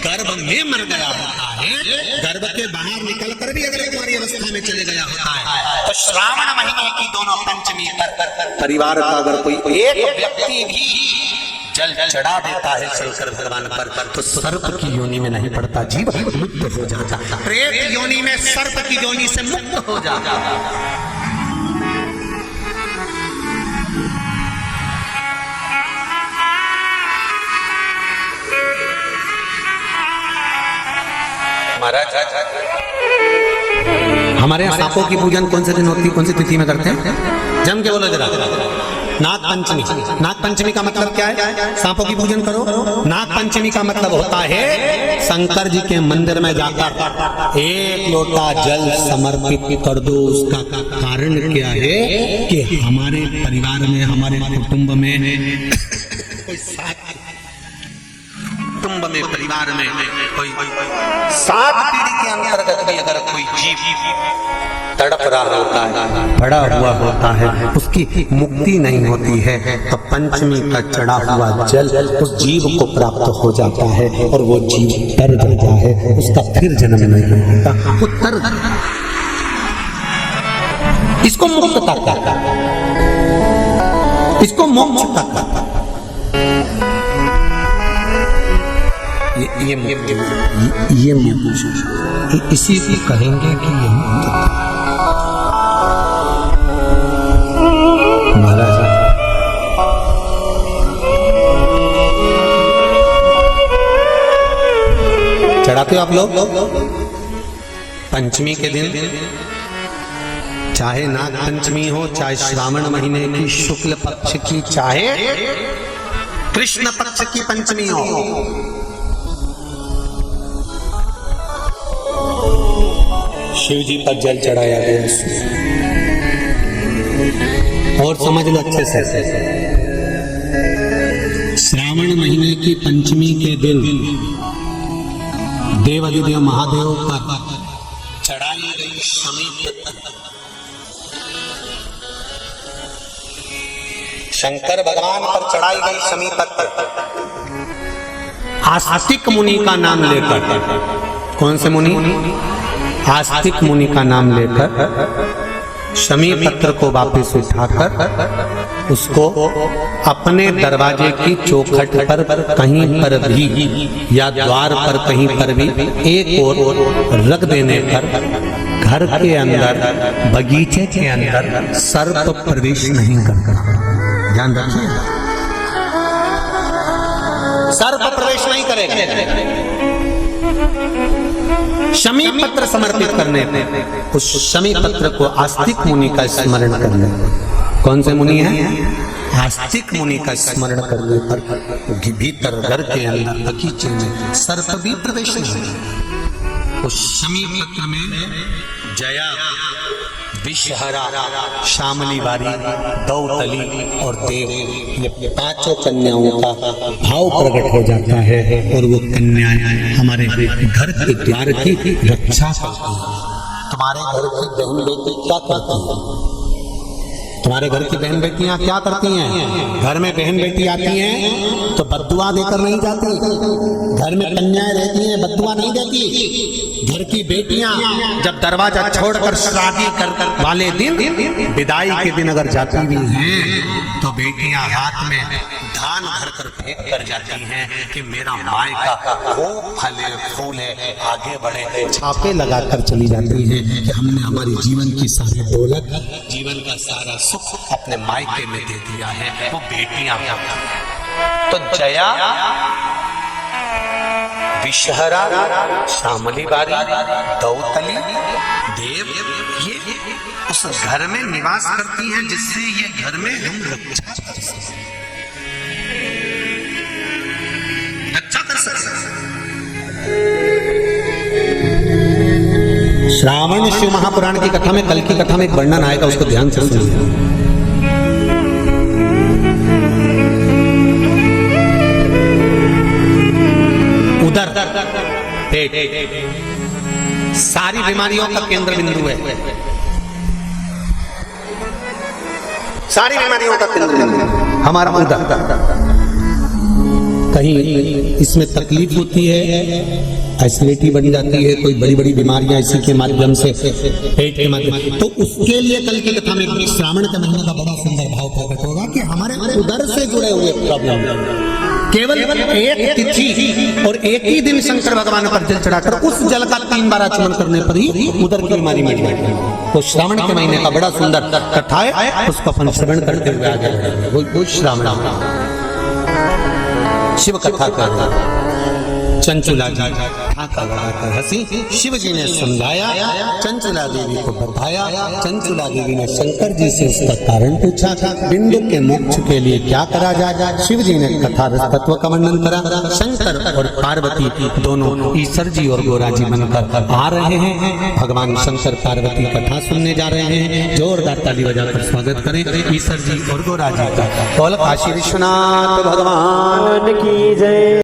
गर्भ में मर गया होता है, गर्भ के बाहर निकल कर भी अगर कुंवारी अवस्था में चले गया होता है, तो श्रावण महीने की दोनों पंचमी पर परिवार का अगर कोई एक व्यक्ति भी जल चढ़ा देता है शंकर भगवान पर, तो सर्प की योनि में नहीं पड़ता, जीव मुक्त हो जाता, प्रेत योनि में सर्प की योनि से मुक्त हो जाता। हमारे यहाँ सांपों की पूजन कौन से दिन होती है, कौन सी तिथि में करते हैं? जम के बोलो जरा। नाग पंचमी। नाग पंचमी का मतलब क्या है? सांपों की पूजन करो। नाग पंचमी का मतलब होता है शंकर जी के मंदिर में जाकर 1 लोटा जल समर्पित कर दो। उसका कारण क्या है कि हमारे परिवार में, हमारे कुटुंब में कोई परिवार में कोई 7 पीढ़ी के अंतर्गत भी अगर कोई जीव तड़प रहा होता है, पड़ा हुआ होता है, उसकी मुक्ति नहीं होती है, तो पंचमी का चढ़ा हुआ जल उस जीव को प्राप्त हो जाता है और वो जीव तर जाता है, उसका फिर जन्म नहीं होता, वो तर। इसको मुक्तता कहता है, इसको मोक्षता कहता है। ये इसी से कहेंगे कि ये महाराज चढ़ाते हो आप लोग पंचमी के दिन, चाहे नाग पंचमी हो, चाहे श्रावण महीने की शुक्ल पक्ष की, चाहे कृष्ण पक्ष की पंचमी हो, शिव जी पर जल चढ़ाया गया। और समझ लो अच्छे से, श्रावण महीने की पंचमी के दिन देवाधिदेव महादेव पर चढ़ाई गई शमी, शंकर भगवान पर चढ़ाई गई शमी पत्र आस्तिक मुनि का नाम लेकर, कौन से मुनि? आस्तिक मुनि का नाम लेकर शमी पत्र को वापस उठाकर उसको अपने दरवाजे की चौखट पर कहीं पर भी या द्वार पर कहीं पर भी एक ओर रख देने पर घर के अंदर, बगीचे के अंदर सर्प प्रवेश नहीं करता। ध्यान रखिए, सर्प प्रवेश नहीं करेगा। शमी पत्र समर्पित करने पे, उस शमी पत्र को आस्तिक मुनि का स्मरण करने, कौन से मुनि है? आस्तिक मुनि का स्मरण करने पर भीतर घर के अंदर बगीचे में सर्प भी प्रवेश नहीं। उस शमी पत्र में जया, विषहरा, शामली बारी, दौतली और देव, ये 5 कन्याओं का भाव प्रकट हो जाता है और वो कन्याएं हमारे घर के द्वार की रक्षा करती हैं। तुम्हारे घर की बहन बेटी क्या करती है? तुम्हारे घर की बहन बेटियां क्या करती हैं? घर में बहन बेटी आती हैं तो बद्दुआ देकर नहीं जाती। घर में कन्याएं रहती हैं, बद्दुआ नहीं देती। घर की बेटियां जब दरवाजा छोड़कर शादी कर वाले दिन, विदाई के दिन अगर जाती भी हैं तो बेटियां हाथ में धान भर कर फेंक कर जाती हैं कि मेरा मायका खूब फले फूले आगे बढ़े। छापे लगाकर चली जाती हैं कि हमने हमारी जीवन की सारी दौलत, जीवन का सारा सुख अपने मायके में दे दिया है। वो बेटियां तो जया, विषहरा, शामली बारी, दौतली, देव, ये उस घर में निवास करती हैं जिससे ये घर में हम रक्षा कर सकते हैं। श्रावण शिव महापुराण की कथा में, कल की कथा में एक वर्णन आएगा, उसको ध्यान से सुनिए। उदर, पेट, सारी बीमारियों का केंद्र बिंदु है। सारी बीमारियों का केंद्र बिंदु हमारा उदर। कहीं इसमें तकलीफ होती है, एसिडिटी बन जाती है, कोई बड़ी बड़ी बीमारियां इसी के माध्यम से, पेट के माध्यम, तो उसके लिए कल की कथा में श्रावण के महीने का बड़ा सुंदर भाव प्रकट होगा कि हमारे उदर से जुड़े हुए प्रॉब्लम, केवल एक तिथि और एक ही दिन शंकर भगवान पर जल चढ़ाकर उस जल का 3 बार आचमन करने पर ही उदर की बीमारी मिट जाती है। तो श्रावण के महीने का बड़ा सुंदर कथा है, उसको अपन श्रवण करते हुए आगे बढ़ेंगे। वो श्रावण शिव कथा कर चंचुला जी ठाका लगाकर हंसी। शिव जी ने समझाया, चंचुला देवी को बताया। चंचुला देवी ने शंकर जी से उसका कारण पूछा, बिंदु के मोक्ष के लिए क्या करा जाए। शिव जी ने कथा तत्व का वर्णन करा। शंकर और पार्वती दोनों ईश्वर जी और गोरा जी बनकर आ रहे हैं। भगवान शंकर पार्वती कथा सुनने जा रहे हैं। जोरदार ताली बजाकर स्वागत करें ईश्वर जी और गोरा जी का। बोल काशी विश्वनाथ भगवान की जय।